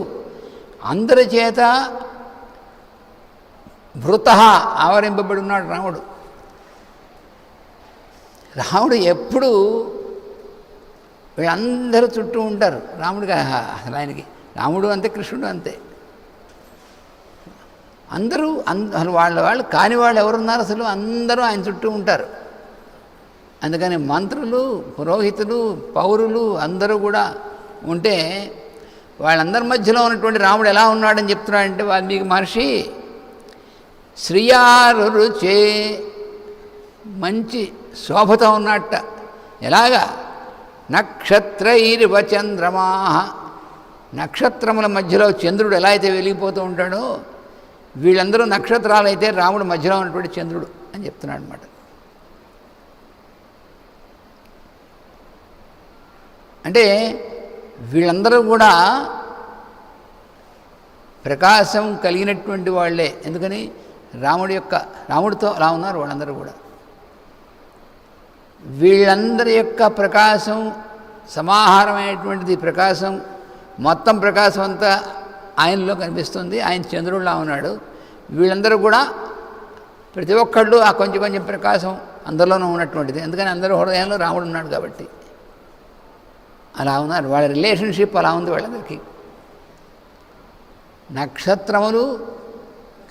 అందరి చేత భృత ఆవరింపబడి ఉన్నాడు రాముడు. రాముడు ఎప్పుడు వీళ్ళందరూ చుట్టూ ఉంటారు రాముడికి. అసలు ఆయనకి రాముడు అంతే, కృష్ణుడు అంతే. అందరూ అసలు వాళ్ళు కాని వాళ్ళు ఎవరున్నారు అసలు అందరూ ఆయన చుట్టూ ఉంటారు. అందుకని మంత్రులు, పురోహితులు, పౌరులు అందరూ కూడా ఉంటే వాళ్ళందరి మధ్యలో ఉన్నటువంటి రాముడు ఎలా ఉన్నాడని చెప్తున్నాడంటే వాల్మీకి మహర్షి, శ్రీయారుచే మంచి శోభతో ఉన్నట్ట. ఎలాగా? నక్షత్రైర్వ చంద్రమా, నక్షత్రముల మధ్యలో చంద్రుడు ఎలా అయితే వెలిగిపోతూ ఉంటాడో వీళ్ళందరూ నక్షత్రాలు అయితే రాముడు మధ్యలో ఉన్నటువంటి చంద్రుడు అని చెప్తున్నాడు అనమాట. అంటే వీళ్ళందరూ కూడా ప్రకాశం కలిగినటువంటి వాళ్ళే. ఎందుకని రాముడితో అలా ఉన్నారు వాళ్ళందరూ కూడా. వీళ్ళందరి యొక్క ప్రకాశం సమాహారమైనటువంటిది ప్రకాశం, మొత్తం ప్రకాశం అంతా ఆయనలో కనిపిస్తుంది. ఆయన చంద్రుడిలా ఉన్నాడు. వీళ్ళందరూ కూడా ప్రతి ఒక్కళ్ళు ఆ కొంచెం కొంచెం ప్రకాశం అందరిలోనూ ఉన్నటువంటిది. ఎందుకని అందరూ హృదయంలో రాముడు ఉన్నాడు కాబట్టి అలా ఉన్నారు. వాళ్ళ రిలేషన్షిప్ అలా ఉంది వాళ్ళందరికీ. నక్షత్రములు,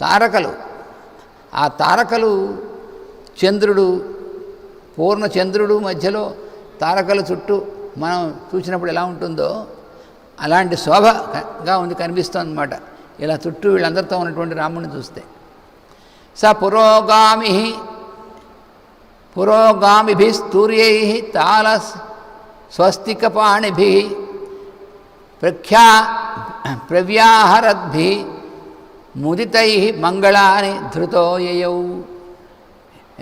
తారకలు, ఆ తారకలు చంద్రుడు, పూర్ణ చంద్రుడు మధ్యలో తారకల చుట్టూ మనం చూసినప్పుడు ఎలా ఉంటుందో అలాంటి శోభగా ఉంది, కనిపిస్తుంది అన్నమాట. ఇలా చుట్టూ వీళ్ళందరితో ఉన్నటువంటి రాముడిని చూస్తే స పురోగామిభి స్తూర్యై తాళ స్వస్తికపాణిభి ప్రవ్యాహరద్భి ముదితై మంగళాని ధృతో యయౌ.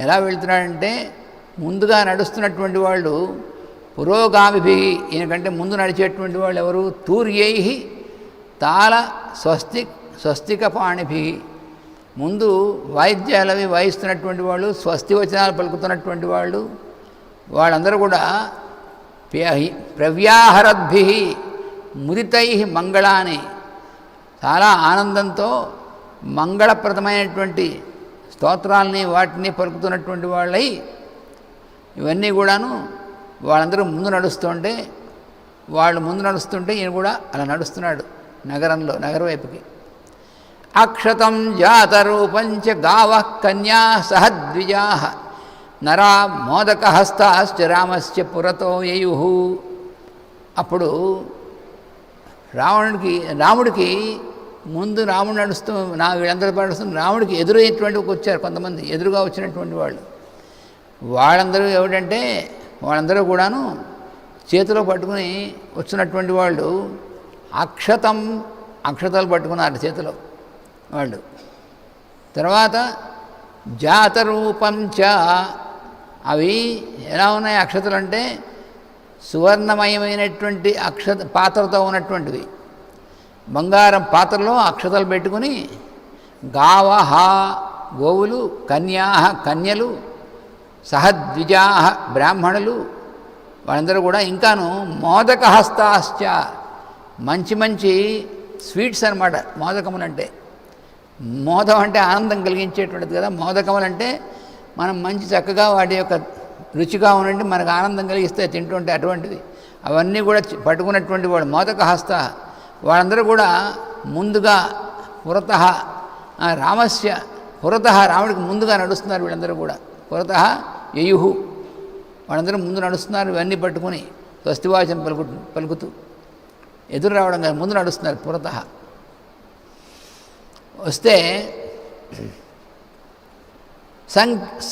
ఎలా వెళ్తున్నాడంటే ముందుగా నడుస్తున్నటువంటి వాళ్ళు పురోగామిభి, ఈయనకంటే ముందు నడిచేటువంటి వాళ్ళు ఎవరు? తూర్యై తాళ స్వస్తికపాణిభి, ముందు వాయిద్యాలవి వాయిస్తున్నటువంటి వాళ్ళు, స్వస్తి వచనాలు పలుకుతున్నటువంటి వాళ్ళు. వాళ్ళందరూ కూడా ప్రవ్యాహరద్భి ముదితై మంగళాని, చాలా ఆనందంతో మంగళప్రదమైనటువంటి స్తోత్రాలని వాటిని పలుకుతున్నటువంటి వాళ్ళై ఇవన్నీ కూడాను వాళ్ళందరూ ముందు నడుస్తుంటే, వాళ్ళు ముందు నడుస్తుంటే ఈయన కూడా అలా నడుస్తున్నాడు నగర వైపుకి. అక్షతం జాతరూపంచ గావః కన్యా సహద్విజా నరా మోదకహస్తాశ్చ రామశ్చ పురతో యయుః. అప్పుడు రాముడికి ముందు రాముడు నడుస్తూ వీళ్ళందరూ నడుస్తుంది. రాముడికి ఎదురయ్యేటువంటి వచ్చారు కొంతమంది, ఎదురుగా వచ్చినటువంటి వాళ్ళందరూ ఏమిటంటే వాళ్ళందరూ కూడాను చేతిలో పట్టుకుని వచ్చినటువంటి వాళ్ళు అక్షతలు పట్టుకున్నారు చేతిలో వాళ్ళు. తర్వాత జాతరూపంచ, అవి ఎలా ఉన్నాయి అక్షతలు అంటే సువర్ణమయమైనటువంటి పాత్రతో ఉన్నటువంటివి. బంగారం పాత్రలో అక్షతలు పెట్టుకుని గావహ గోవులు, కన్యా కన్యలు, సహద్విజా బ్రాహ్మణులు, వాళ్ళందరూ కూడా ఇంకాను మోదకహస్తాశ్చ, మంచి మంచి స్వీట్స్ అన్నమాట. మోదకములు అంటే, మోదం అంటే ఆనందం కలిగించేటువంటిది కదా. మోదకములు అంటే మనం మంచి చక్కగా వాటి యొక్క రుచిగా ఉండండి మనకు ఆనందం కలిగిస్తే తింటుంటే అటువంటివి అవన్నీ కూడా పట్టుకున్నటువంటి వాడు మోదకహస్త. వాళ్ళందరూ కూడా ముందుగా పురతః రాముడికి ముందుగా నడుస్తున్నారు. వీళ్ళందరూ కూడా పురతః యయుః, వాళ్ళందరూ ముందు నడుస్తున్నారు. ఇవన్నీ పట్టుకుని స్వస్తివాచం పలుకుతూ ఎదురు రావడం కాదు, ముందు నడుస్తున్నారు పురతః. వస్తే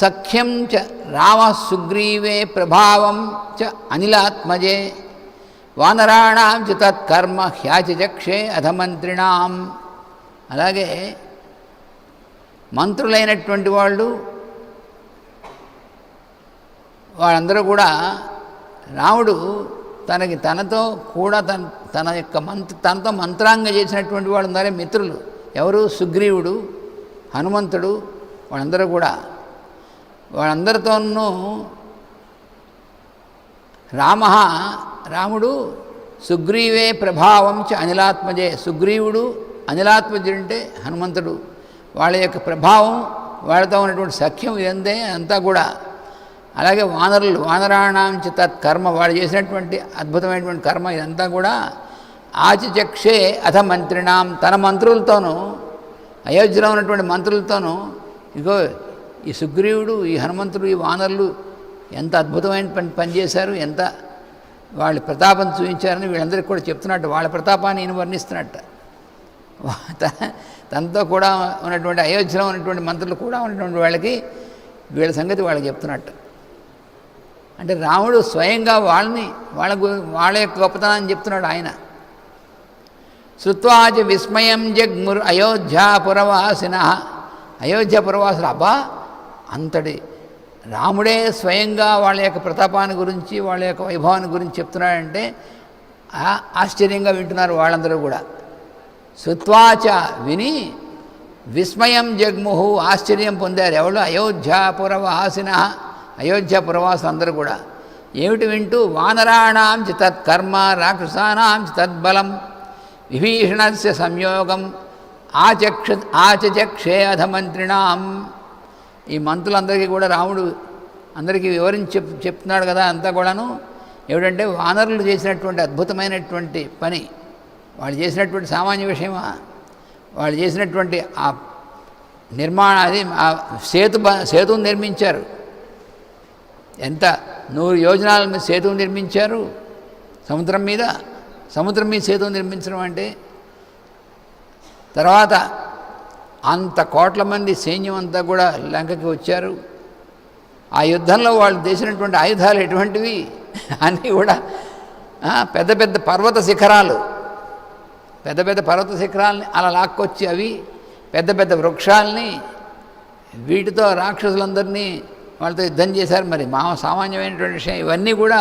సఖ్యం చ రామ సుగ్రీవే ప్రభావం చ అనిలాత్మజే వానరాణాం చ తత్కర్మ హ్యాచక్షే అధమంత్రిణాం. అలాగే మంత్రులైనటువంటి వాళ్ళందరూ కూడా రాముడు తనతో కూడా తనతో మంత్రాంగం చేసినటువంటి వాళ్ళు ఉన్నారే మిత్రులు. ఎవరు? సుగ్రీవుడు, హనుమంతుడు, వాళ్ళందరూ కూడా. వాళ్ళందరితోనూ రాముడు సుగ్రీవే ప్రభావం చ అనిలాత్మజే, సుగ్రీవుడు అనిలాత్మజుడు అంటే హనుమంతుడు, వాళ్ళ యొక్క ప్రభావం, వాళ్ళతో ఉన్నటువంటి సఖ్యం ఇదంతే అంతా కూడా. అలాగే వానరాణాంచ తత్కర్మ, వాళ్ళు చేసినటువంటి అద్భుతమైనటువంటి కర్మ ఇదంతా కూడా ఆచచక్షే అథ మంత్రిణాం, తన మంత్రులతోనూ అయోధ్యలో ఉన్నటువంటి మంత్రులతోనూ ఇగో ఈ సుగ్రీవుడు, ఈ హనుమంతుడు, ఈ వానరులు ఎంత అద్భుతమైన పని చేశారు, ఎంత వాళ్ళ ప్రతాపం చూపించారని వీళ్ళందరికీ కూడా చెప్తున్నట్టు, వాళ్ళ ప్రతాపాన్ని ఈయన వర్ణిస్తున్నట్ట. తనతో కూడా ఉన్నటువంటి అయోధ్యలో ఉన్నటువంటి మంత్రులు కూడా ఉన్నటువంటి వాళ్ళకి వీళ్ళ సంగతి వాళ్ళకి చెప్తున్నట్టు. అంటే రాముడు స్వయంగా వాళ్ళ యొక్క గొప్పతనాన్ని చెప్తున్నాడు ఆయన. శృత్వాచ విస్మయం జగ్ముర్ అయోధ్యాపురవాసిన, అయోధ్యాపురవాసులు అబ్బా అంతటి రాముడే స్వయంగా వాళ్ళ యొక్క ప్రతాపాన్ని గురించి వాళ్ళ యొక్క వైభవాన్ని గురించి చెప్తున్నాడంటే ఆశ్చర్యంగా వింటున్నారు వాళ్ళందరూ కూడా. శృత్వాచ విని విస్మయం జగ్ముహు ఆశ్చర్యం పొందారు ఎవరు? అయోధ్యాపురవాసిన అయోధ్యాపురవాసులు అందరూ కూడా. ఏమిటి వింటూ? వానరాణాం చ తత్కర్మ రాక్షసానాం చ తద్బలం విభీషణస్య సంయోగం ఆచచక్షే అధమంత్రిణాం. ఈ మంత్రులందరికీ కూడా రాముడు అందరికీ వివరించి చెప్తున్నాడు కదా. అంతా కూడాను ఏమిటంటే వానరులు చేసినటువంటి అద్భుతమైనటువంటి పని, వాళ్ళు చేసినటువంటి సామాన్య విషయమా? వాళ్ళు చేసినటువంటి ఆ నిర్మాణాది ఆ సేతువును నిర్మించారు. ఎంత 100 యోజనాల మీద సేతువు నిర్మించారు సముద్రం మీద. సముద్రం మీద సేతువు నిర్మించడం అంటే, తర్వాత అంత కోట్ల మంది సైన్యం అంతా కూడా లంకకి వచ్చారు. ఆ యుద్ధంలో వాళ్ళు చేసినటువంటి ఆయుధాలు ఎటువంటివి అన్నీ కూడా పెద్ద పెద్ద పర్వత శిఖరాలు, పెద్ద పెద్ద పర్వత శిఖరాలని అలా లాక్కొచ్చి అవి పెద్ద పెద్ద వృక్షాలని వీటితో రాక్షసులందరినీ వాళ్ళతో యుద్ధం చేశారు. మరి సామాన్యమైనటువంటి విషయం. ఇవన్నీ కూడా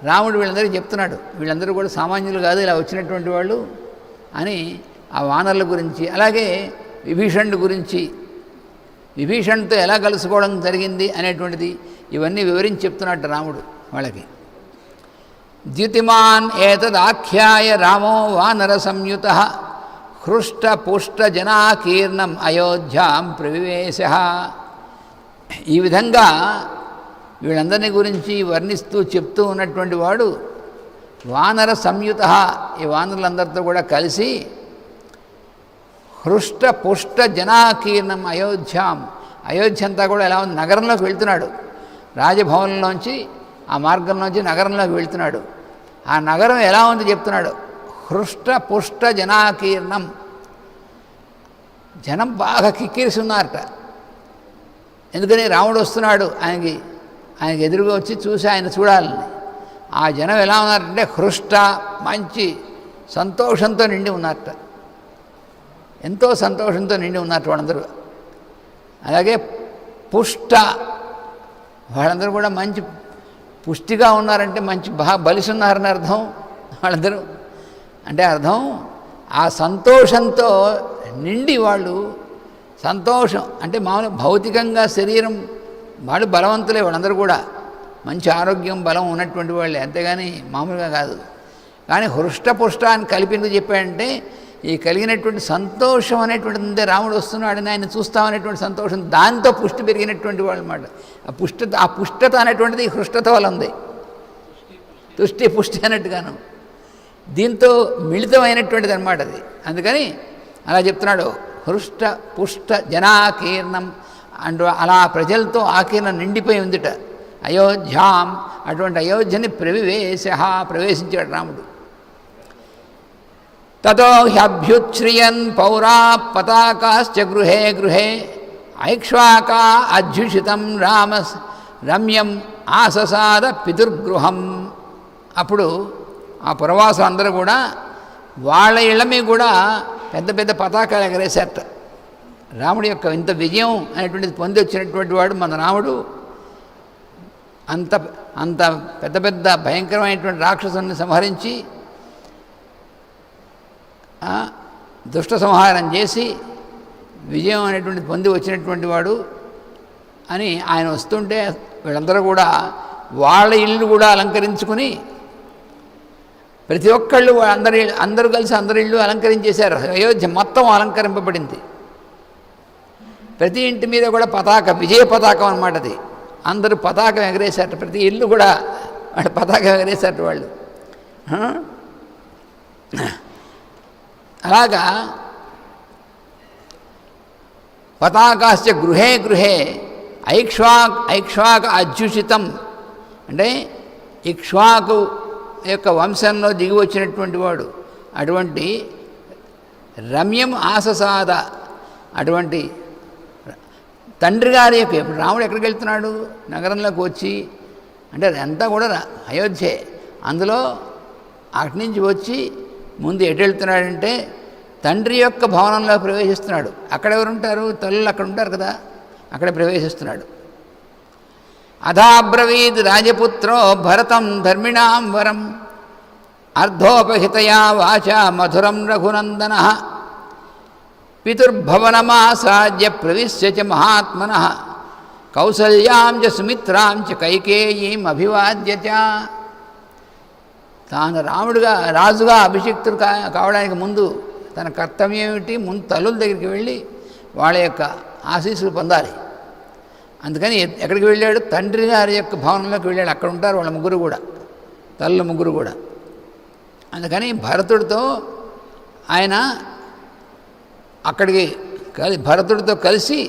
రాముడు వీళ్ళందరికీ చెప్తున్నాడు. వీళ్ళందరూ కూడా సామాన్యులు కాదు, ఇలా వచ్చినటువంటి వాళ్ళు అని ఆ వానరుల గురించి, అలాగే విభీషణుడి గురించి, విభీషణుడితో ఎలా కలుసుకోవడం జరిగింది అనేటువంటిది ఇవన్నీ వివరించి చెప్తున్నట్టు రాముడు వాళ్ళకి. ద్యుతిమాన్ ఏతదాఖ్యాయ రామో వానర సంయుత హృష్టపుష్టజనాకీర్ణం అయోధ్యాం ప్రవివేశ. ఈ విధంగా వీళ్ళందరినీ గురించి వర్ణిస్తూ చెప్తూ ఉన్నటువంటి వాడు వానర సంయుత, ఈ వానరులందరితో కూడా కలిసి హృష్టపుష్ట జనాకీర్ణం అయోధ్యాం, అయోధ్య అంతా కూడా ఎలా ఉంది? నగరంలోకి వెళ్తున్నాడు. రాజభవనంలోంచి ఆ మార్గంలోంచి నగరంలోకి వెళ్తున్నాడు. ఆ నగరం ఎలా ఉంది చెప్తున్నాడు. హృష్టపుష్ట జనాకీర్ణం, జనం బాగా కిక్కిరిసి ఉన్నారట. ఎందుకని? రాముడు వస్తున్నాడు, ఆయనకి ఎదురుగా వచ్చి చూసి ఆయన చూడాలని. ఆ జనం ఎలా ఉన్నారంటే హృష్ట, మంచి సంతోషంతో నిండి ఉన్నారట. ఎంతో సంతోషంతో నిండి ఉన్నట్టు వాళ్ళందరూ. అలాగే పుష్ట, వాళ్ళందరూ కూడా మంచి పుష్టిగా ఉన్నారంటే మంచి బాగా బలిసి ఉన్నారని అర్థం. వాళ్ళందరూ అంటే అర్థం ఆ సంతోషంతో నిండి వాళ్ళు. సంతోషం అంటే మామూలు భౌతికంగా శరీరం వాళ్ళు బలవంతులే, వాళ్ళందరూ కూడా మంచి ఆరోగ్యం బలం ఉన్నటువంటి వాళ్ళే, అంతేగాని మామూలుగా కాదు. కానీ హృష్టపుష్ట అని కలిపి చెప్పాడంటే ఈ కలిగినటువంటి సంతోషం అనేటువంటిది ఉందే, రాముడు వస్తున్నాడని ఆయన చూస్తామనేటువంటి సంతోషం, దాంతో పుష్టి పెరిగినటువంటి వాళ్ళు అన్నమాట. ఆ పుష్టత అనేటువంటిది ఈ హృష్టత వల్ల ఉంది. తుష్టి పుష్టి అన్నట్టుగాను దీంతో మిళితమైనటువంటిది అనమాట అది. అందుకని అలా చెప్తున్నాడు. హృష్ట పుష్ట జనాకీర్ణం అంటూ అలా ప్రజలతో ఆకీర్ణం నిండిపోయి ఉందిట అయోధ్యాం. అటువంటి అయోధ్యని ప్రవేశించాడు రాముడు. తతో హ్యభ్యుచ్ఛ్రియన్ పౌరా పతాకాశ్చ గృహే గృహే ఐక్ష్వాకా అధ్యుషితం రమ్యం ఆససాద పితుర్గృహం. అప్పుడు ఆ పురవాసులు అందరూ కూడా వాళ్ళ ఇళ్ళ మీద కూడా పెద్ద పెద్ద పతాకాలు ఎగరేశారట. రాముడి యొక్క ఇంత విజయం అనేటువంటిది పొంది వచ్చినటువంటి వాడు మన రాముడు. అంత అంత పెద్ద పెద్ద భయంకరమైనటువంటి రాక్షసుని సంహరించి దుష్ట సంహారం చేసి విజయం అనేటువంటి పొంది వచ్చినటువంటి వాడు అని ఆయన వస్తుంటే వీళ్ళందరూ కూడా వాళ్ళ ఇల్లు కూడా అలంకరించుకుని ప్రతి ఒక్కళ్ళు అందరూ కలిసి అందరి ఇళ్ళు అలంకరించేశారు. అయోధ్య మొత్తం అలంకరింపబడింది. ప్రతి ఇంటి మీద కూడా పతాక, విజయ పతాకం అన్నమాట అది. అందరూ పతాకం ఎగరేశారట. ప్రతి ఇల్లు కూడా వాళ్ళ పతాకం ఎగరేశారట వాళ్ళు. అలాగా పతాకాశ్చ గృహే గృహే ఐక్ష్వాక అధ్యుషితం అంటే ఇక్ష్వాకు యొక్క వంశంలో దిగి వచ్చినటువంటి వాడు. అటువంటి రమ్యం ఆససాద, అటువంటి తండ్రి గారి యొక్క, ఇప్పుడు రాముడు ఎక్కడికి వెళ్తున్నాడు? నగరంలోకి వచ్చి, అంటే అంతా కూడా అయోధ్యే. అందులో అక్కడి నుంచి వచ్చి ముందు ఎటు వెళ్తున్నాడంటే తండ్రి యొక్క భవనంలో ప్రవేశిస్తున్నాడు. అక్కడ ఎవరు ఉంటారు? తల్లులు అక్కడ ఉంటారు కదా, అక్కడ ప్రవేశిస్తున్నాడు. అథాబ్రవీద్ రాజపుత్రో భరతం ధర్మిణాం వరం అర్ధోపహితయా వాచా మధురం రఘునందన పితుర్భవనమాసాద్య ప్రవిశ్య చ మహాత్మనః కౌసల్యాం చ సుమిత్రాం చ కైకేయీం అభివాద్య చ. తాను రాజుగా అభిషిక్తుడు కావడానికి ముందు తన కర్తవ్యం ఏమిటి? ముందు తల్లుల దగ్గరికి వెళ్ళి వాళ్ళ యొక్క ఆశీస్సులు పొందాలి. అందుకని ఎక్కడికి వెళ్ళాడు? తండ్రి గారి యొక్క భవనంలోకి వెళ్ళాడు. అక్కడ ఉంటారు వాళ్ళ ముగ్గురు కూడా, తల్లుల ముగ్గురు కూడా. అందుకని భరతుడితో ఆయన అక్కడికి భరతుడితో కలిసి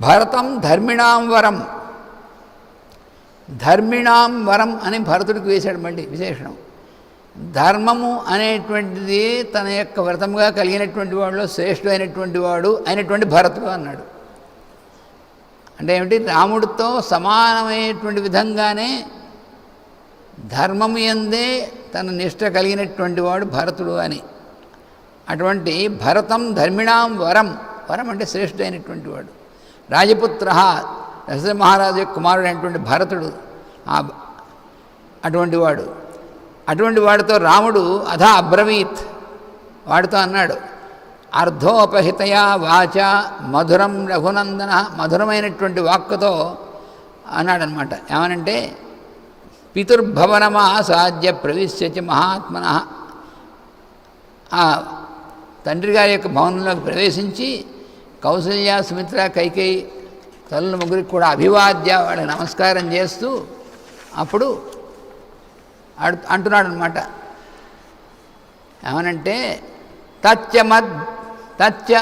భరతం ధర్మిణాం వరం, ధర్మిణాం వరం అని భరతుడికి వేశాడు మళ్ళీ విశేషణం. ధర్మము అనేటువంటిది తన యొక్క వ్రతంగా కలిగినటువంటి వాడిలో శ్రేష్ఠుడైనటువంటి వాడు అయినటువంటి భరతుడు అన్నాడు. అంటే ఏమిటి? రాముడితో సమానమైనటువంటి విధంగానే ధర్మము యందే తన నిష్ట కలిగినటువంటి వాడు భరతుడు అని. అటువంటి భరతం ధర్మిణాం వరం, వరం అంటే శ్రేష్ఠుడైనటువంటి వాడు. రాజపుత్ర దశరథ మహారాజు యొక్క కుమారుడు అయినటువంటి భరతుడు అటువంటి వాడు. అటువంటి వాడితో రాముడు అధా అబ్రవీత్, వాడితో అన్నాడు అర్ధోపహితయా వాచ మధురం రఘునందన, మధురమైనటువంటి వాక్కుతో అన్నాడనమాట. ఏమనంటే పితుర్భవనమాసాద్య ప్రవిశ్య చ మహాత్మనః, ఆ తండ్రి గారి యొక్క భవనంలోకి ప్రవేశించి కౌసల్య సుమిత్ర కైకేయి తల్లుల ముగ్గురికి కూడా అభివాద్య, వాళ్ళకి నమస్కారం చేస్తూ అప్పుడు అంటున్నాడు అనమాట. ఏమనంటే తచ్చ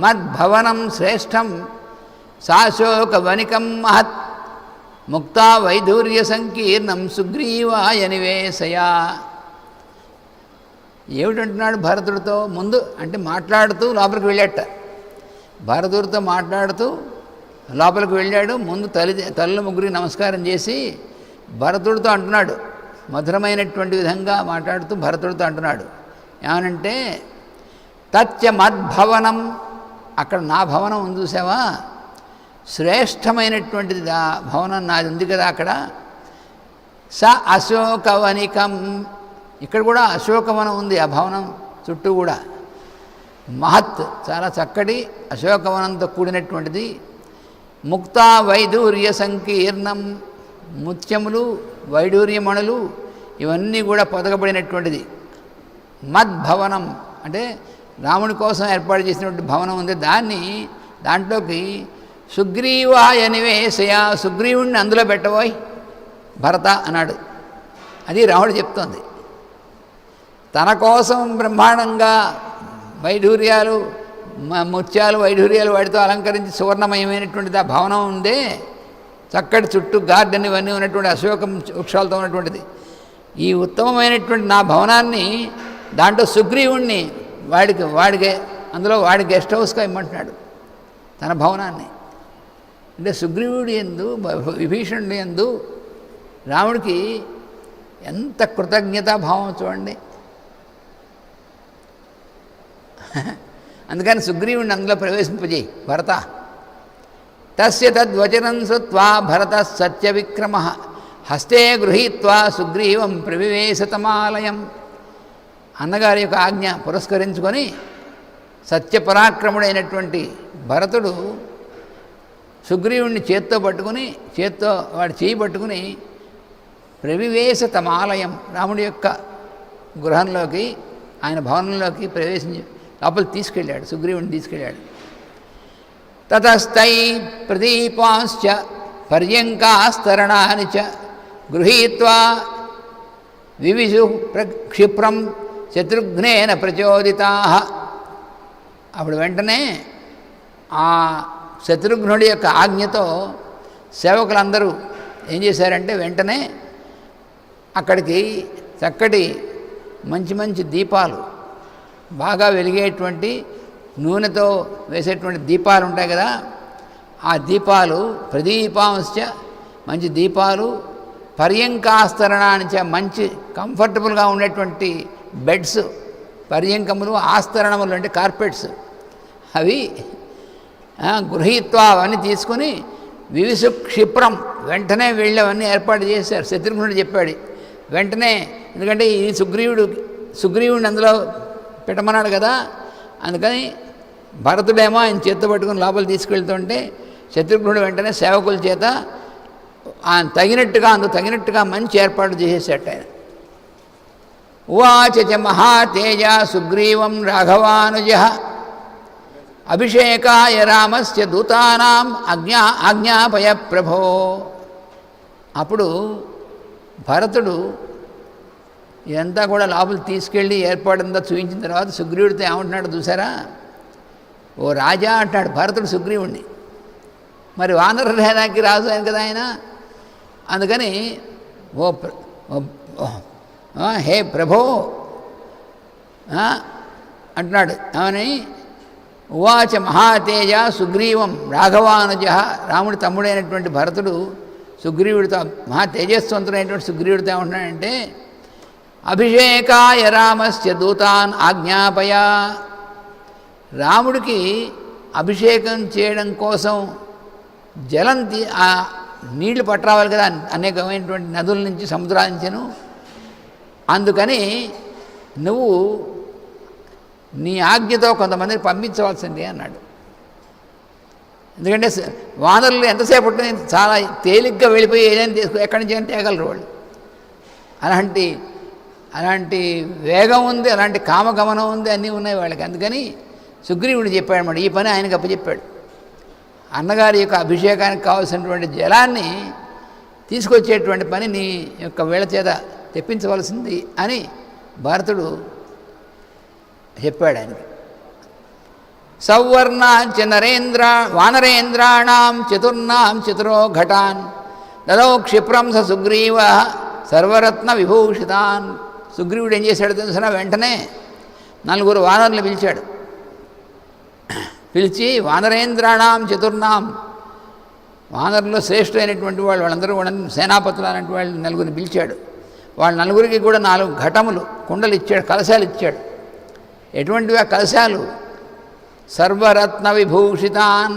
మద్భవనం శ్రేష్టం శాశోక వనికం మహత్ ముక్తా వైధూర్య సంకీర్ణం సుగ్రీవాయ నివేశయా. ఏమిటంటున్నాడు భరతుడితో? ముందు అంటే మాట్లాడుతూ లోపలికి వెళ్ళాట. భరతుడితో మాట్లాడుతూ లోపలికి వెళ్ళాడు. ముందు తల్లుల ముగ్గురికి నమస్కారం చేసి భరతుడితో అంటున్నాడు, మధురమైనటువంటి విధంగా మాట్లాడుతూ భరతుడితో అంటున్నాడు. ఏమనంటే తచ్చ మద్భవనం, అక్కడ నా భవనం ఉంది చూసావా, శ్రేష్టమైనటువంటిది ఆ భవనం నాది ఉంది కదా అక్కడ. స అశోకవనికం, ఇక్కడ కూడా అశోకవనం ఉంది ఆ భవనం చుట్టూ కూడా. మహత్, చాలా చక్కటి అశోకవనంతో కూడినటువంటిది. ముక్తా వైడూర్య సంకీర్ణం, ముత్యములు వైడూర్యమణులు ఇవన్నీ కూడా పొదగబడినటువంటిది. మద్భవనం అంటే రాముడి కోసం ఏర్పాటు చేసినటువంటి భవనం ఉంది. దాంట్లోకి సుగ్రీవాయ నివేశయ, సుగ్రీవుణ్ణి అందులో పెట్టబోయ్ భరత అన్నాడు. అది రాముడు చెప్తోంది. తన కోసం బ్రహ్మాండంగా వైఢూర్యాలు ముత్యాలు వైఢూర్యాలు వాటితో అలంకరించి సువర్ణమయమైనటువంటిది ఆ భవనం ఉందే, చక్కటి చుట్టూ గార్డెన్ ఇవన్నీ ఉన్నటువంటి అశోకం వృక్షాలతో ఉన్నటువంటిది. ఈ ఉత్తమమైనటువంటి నా భవనాన్ని దాంట్లో సుగ్రీవుణ్ణి వాడికి అందులో వాడి గెస్ట్ హౌస్గా ఇమ్మంటున్నాడు తన భవనాన్ని. అంటే సుగ్రీవుడి యందు విభీషణుడి యందు రాముడికి ఎంత కృతజ్ఞతాభావం చూడండి. అందుకని సుగ్రీవుడిని అందులో ప్రవేశింపజేయి భరత. తస్య తద్వచనం శ్రుత్వా భరత సత్య విక్రమ హస్తే గృహీత్వా సుగ్రీవం ప్రవివేశతమాలయం. అన్నగారి యొక్క ఆజ్ఞ పురస్కరించుకొని సత్యపరాక్రముడైనటువంటి భరతుడు సుగ్రీవుణ్ణి చేత్తో వాడి చేయి పట్టుకుని ప్రవివేశతమాలయం, రాముడి యొక్క గృహంలోకి ఆయన భవనంలోకి ప్రవేశించి లోపల తీసుకెళ్ళాడు, సుగ్రీవుని తీసుకెళ్ళాడు. తతస్థై ప్రదీపాంశ్చ పర్యంకాస్తరణాని చ గృహీత్వా వివిశు క్షిప్రం శత్రుఘ్నేన ప్రచోదితాః. అప్పుడు వెంటనే ఆ శత్రుఘ్నుడి యొక్క ఆజ్ఞతో సేవకులందరూ ఏం చేశారంటే వెంటనే అక్కడికి చక్కటి మంచి మంచి దీపాలు, బాగా వెలిగేటువంటి నూనెతో వేసేటువంటి దీపాలు ఉంటాయి కదా, ఆ దీపాలు ప్రదీపాంశ్చ మంచి దీపాలు, పర్యంకాస్తరణానిచ మంచి కంఫర్టబుల్గా ఉండేటువంటి బెడ్స్, పర్యంకములు, ఆస్తరణములు అంటే కార్పెట్స్, అవి గృహీత్వా అవన్నీ తీసుకుని వివిసు క్షిప్రం, వెంటనే వెళ్ళవన్నీ ఏర్పాటు చేశారు. శత్రుఘ్నుడు చెప్పాడు వెంటనే, ఎందుకంటే ఈ సుగ్రీవుడిని అందులో పెట్టమన్నాడు కదా, అందుకని భరతుడేమో ఆయన చేత్తో పట్టుకుని లోపల తీసుకెళ్తుంటే శత్రుఘ్నుడు వెంటనే సేవకుల చేత ఆయన తగినట్టుగా మంచి ఏర్పాటు చేసేసాడు ఆయన. ఉవాచ చ మహాతేజ సుగ్రీవం రాఘవానుజ అభిషేకాయ రామస్య దూతానాం ఆజ్ఞాపయ ప్రభో. అప్పుడు భరతుడు ఇదంతా కూడా లోపల తీసుకెళ్ళి ఏర్పాడంతా చూపించిన తర్వాత సుగ్రీవుడితో ఏమంటున్నాడు చూసారా, ఓ రాజా అంటాడు భరతుడు సుగ్రీవుణ్ణి. మరి వానరసేనకి రాజు ఆయన కదా ఆయన, అందుకని హే ప్రభో అంటున్నాడు. ఏమని ఉవాచ మహాతేజ సుగ్రీవం రాఘవానుజ, రాముడి తమ్ముడైనటువంటి భరతుడు సుగ్రీవుడితో, మహా తేజస్వంతుడైనటువంటి సుగ్రీవుడితో ఏమంటున్నాడంటే అభిషేకాయ రామస్య దూతాన్ ఆజ్ఞాపయ. రాముడికి అభిషేకం చేయడం కోసం జలం నీళ్లు పట్టరావాలి కదా అనేకమైనటువంటి నదుల నుంచి సముద్రాల నుంచిను, అందుకని నువ్వు నీ ఆజ్ఞతో కొంతమందిని పంపించవలసింది అన్నాడు. ఎందుకంటే వానరులు ఎంతసేపు ఉంటుంది, చాలా తేలిగ్గా వెళ్ళిపోయి ఏదైనా ఎక్కడి నుంచి అయినా తేగలరు వాళ్ళు. అలాంటి వేగం ఉంది, అలాంటి కామగమనం ఉంది, అన్నీ ఉన్నాయి వాళ్ళకి. అందుకని సుగ్రీవుడు చెప్పాడన్నమాట, ఈ పని ఆయనకు అప్పచెప్పాడు. అన్నగారి యొక్క అభిషేకానికి కావాల్సినటువంటి జలాన్ని తీసుకొచ్చేటువంటి పని నీ యొక్క వీళ్ళ చేత తెప్పించవలసింది అని భరతుడు చెప్పాడు ఆయనకి. సౌవర్ణాంచ వానరేంద్రాణం చతుర్నాం చతురో ఘటాన్ దదౌ క్షిప్రం స సుగ్రీవ సర్వరత్న విభూషితాన్. సుగ్రీవుడు ఏం చేశాడు తెలుసిన, వెంటనే 4 వానరులు పిలిచాడు. పిలిచి వానరేంద్రాణం చతుర్నాం, వానరుల్లో శ్రేష్ఠులైనటువంటి వాళ్ళందరూ కూడా సేనాపతులు అనేటువంటి వాళ్ళు 4 పిలిచాడు. వాళ్ళ 4కి కూడా 4 ఘటములు, కుండలు ఇచ్చాడు, కలశాలు ఇచ్చాడు. ఎటువంటివి ఆ కలశాలు? సర్వరత్న విభూషితాన్,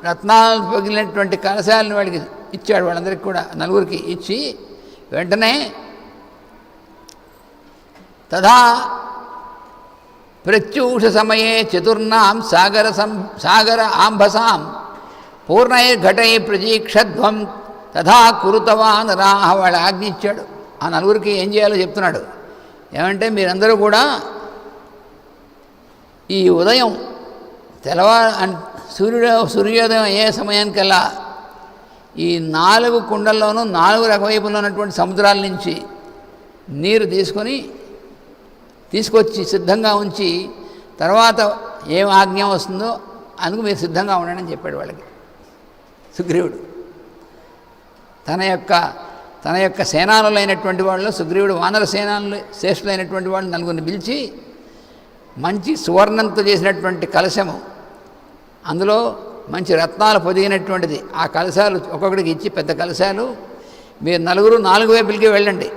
రత్నాలు పగిలినటువంటి కలశాలను వాడికి ఇచ్చాడు. వాళ్ళందరికీ కూడా 4కి ఇచ్చి వెంటనే తథా ప్రత్యూష సమయే చతుర్నాం సాగర ఆంభసాం పూర్ణైర్ఘటై ప్రతీక్షధ్వం తథా కురుతవానరాహ. వాళ్ళ ఆజ్ఞ ఇచ్చాడు. ఆ 4కి ఏం చేయాలో చెప్తున్నాడు. ఏమంటే మీరందరూ కూడా ఈ ఉదయం సూర్యోదయం అయ్యే సమయానికల్లా ఈ 4 కుండల్లోనూ 4 రకవైపులో ఉన్నటువంటి సముద్రాల నుంచి నీరు తీసుకొచ్చి సిద్ధంగా ఉంచి తర్వాత ఏం ఆజ్ఞ వస్తుందో అందుకు మీరు సిద్ధంగా ఉండండి అని చెప్పాడు వాళ్ళకి సుగ్రీవుడు. తన యొక్క సేనానులైనటువంటి వాళ్ళు, సుగ్రీవుడు వానర సేనానులు శ్రేష్ఠులైనటువంటి వాళ్ళు 4 పిలిచి మంచి సువర్ణంతో చేసినటువంటి కలశము, అందులో మంచి రత్నాలు పొదిగినటువంటిది, ఆ కలశాలు ఒక్కొక్కడికి ఇచ్చి పెద్ద కలశాలు, మీరు 4 వైపులకి వెళ్ళండి.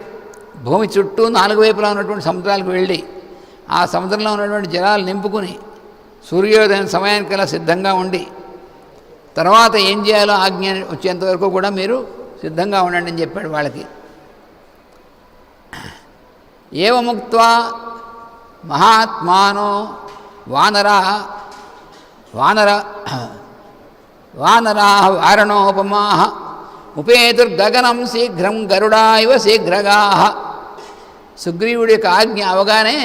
భూమి చుట్టూ 4 వైపులా ఉన్నటువంటి సముద్రాలకు వెళ్ళి ఆ సముద్రంలో ఉన్నటువంటి జలాలు నింపుకుని సూర్యోదయం సమయానికల్లా సిద్ధంగా ఉండి తర్వాత ఏం చేయాలో ఆజ్ఞ వచ్చేంత వరకు కూడా మీరు సిద్ధంగా ఉండండి అని చెప్పాడు వాళ్ళకి. ఏవముక్త్వా మహాత్మానో వానరాః వారణోపమాః ఉపేతుర్గగనం శీఘ్రం గరుడా ఇవ శీఘ్రగాః. సుగ్రీవుడి యొక్క ఆజ్ఞ అవగానే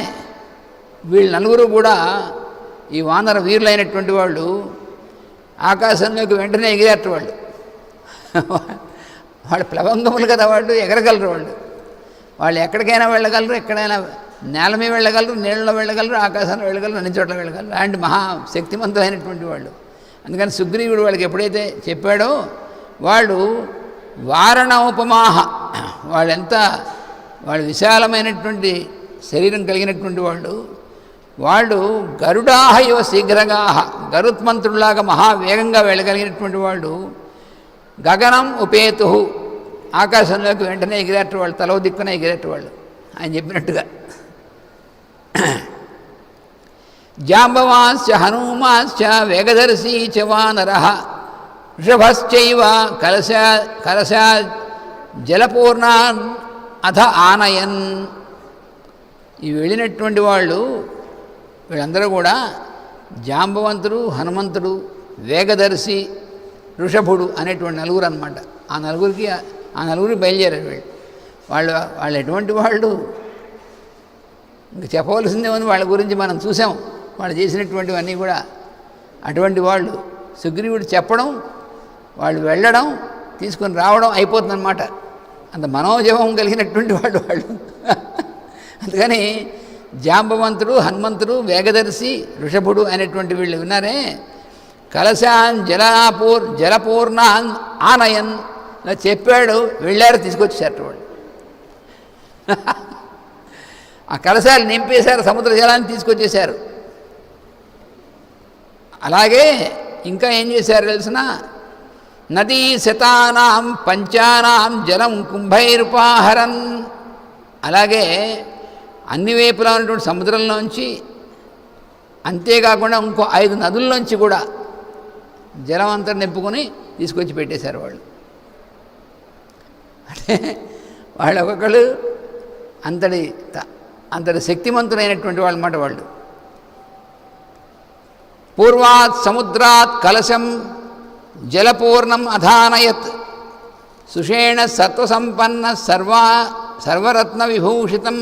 వీళ్ళు 4 కూడా ఈ వానర వీరులైనటువంటి వాళ్ళు ఆకాశంలోకి వెంటనే ఎగిరేట. వాళ్ళు ప్లవంగములు కదా, వాళ్ళు ఎగరగలరు. వాళ్ళు ఎక్కడికైనా వెళ్ళగలరు, ఎక్కడైనా నేల మీద వెళ్ళగలరు, నీళ్ళలో వెళ్ళగలరు, ఆకాశంలో వెళ్ళగలరు, అన్ని చోట్ల వెళ్ళగలరు. అలాంటి మహాశక్తిమంతులైనటువంటి వాళ్ళు. అందుకని సుగ్రీవుడు వాళ్ళకి ఎప్పుడైతే చెప్పాడో వాళ్ళు వారణ ఉపమాహ, వాళ్ళు విశాలమైనటువంటి శరీరం కలిగినటువంటి వాళ్ళు గరుడాహ ఇవ శీఘ్రగాహ, గరుత్మంతుడిలాగా మహావేగంగా వెళ్ళగలిగినటువంటి వాళ్ళు. గగనం ఉపేతు, ఆకాశంలోకి వెంటనే ఎగిరేటవాళ్ళు, తలవ దిక్కున ఎగిరేటవాళ్ళు ఆయన చెప్పినట్టుగా. జాంబవాంశ్చ హనుమాంశ్చ వేగదర్శీ చ వానరః వృషభశ్చైవ కలశా జలపూర్ణాన్ అథ ఆనయన్. ఈ వెళ్ళినటువంటి వాళ్ళు వీళ్ళందరూ కూడా జాంబవంతుడు, హనుమంతుడు, వేగదర్శి, వృషభుడు అనేటువంటి నలుగురు అనమాట. ఆ నలుగురికి బయలుదేరారు వీళ్ళు. వాళ్ళు ఎటువంటి వాళ్ళు ఇంక చెప్పవలసిందే ఉంది. వాళ్ళ గురించి మనం చూసాం, వాళ్ళు చేసినటువంటివన్నీ కూడా. అటువంటి వాళ్ళు సుగ్రీవుడు చెప్పడం, వాళ్ళు వెళ్ళడం, తీసుకొని రావడం అయిపోతుందన్నమాట. అంత మనోజవం కలిగినటువంటి వాళ్ళు. అందుకని జాంబవంతుడు, హనుమంతుడు, వేగదర్శి, వృషభుడు అనేటువంటి వీళ్ళు విన్నారే, కలశాన్ జలపూర్ణాన్ ఆనయన్ ఇలా చెప్పాడు. వెళ్ళారు, తీసుకొచ్చేసారు వాళ్ళు. ఆ కలశాలు నింపేశారు, సముద్ర జలాన్ని తీసుకొచ్చేశారు. అలాగే ఇంకా ఏం చేశారు తెలిసిన, నదీ శతానాం పంచానాం జలం కుంభైరుపాహరన్. అలాగే అన్ని వైపులా ఉన్నటువంటి సముద్రంలోంచి, అంతేకాకుండా ఇంకో 5 నదుల్లోంచి కూడా జలం అంతా నింపుకొని తీసుకొచ్చి పెట్టేశారు వాళ్ళు. అంటే వాళ్ళు ఒక్కొక్కళ్ళు అంతటి శక్తిమంతులైనటువంటి వాళ్ళు అన్నమాట వాళ్ళు. పూర్వాత్ సముద్రాత్ కలశం జలపూర్ణం అధానయత్ సుషేణ సత్వసంపన్న సర్వరత్న విభూషితం.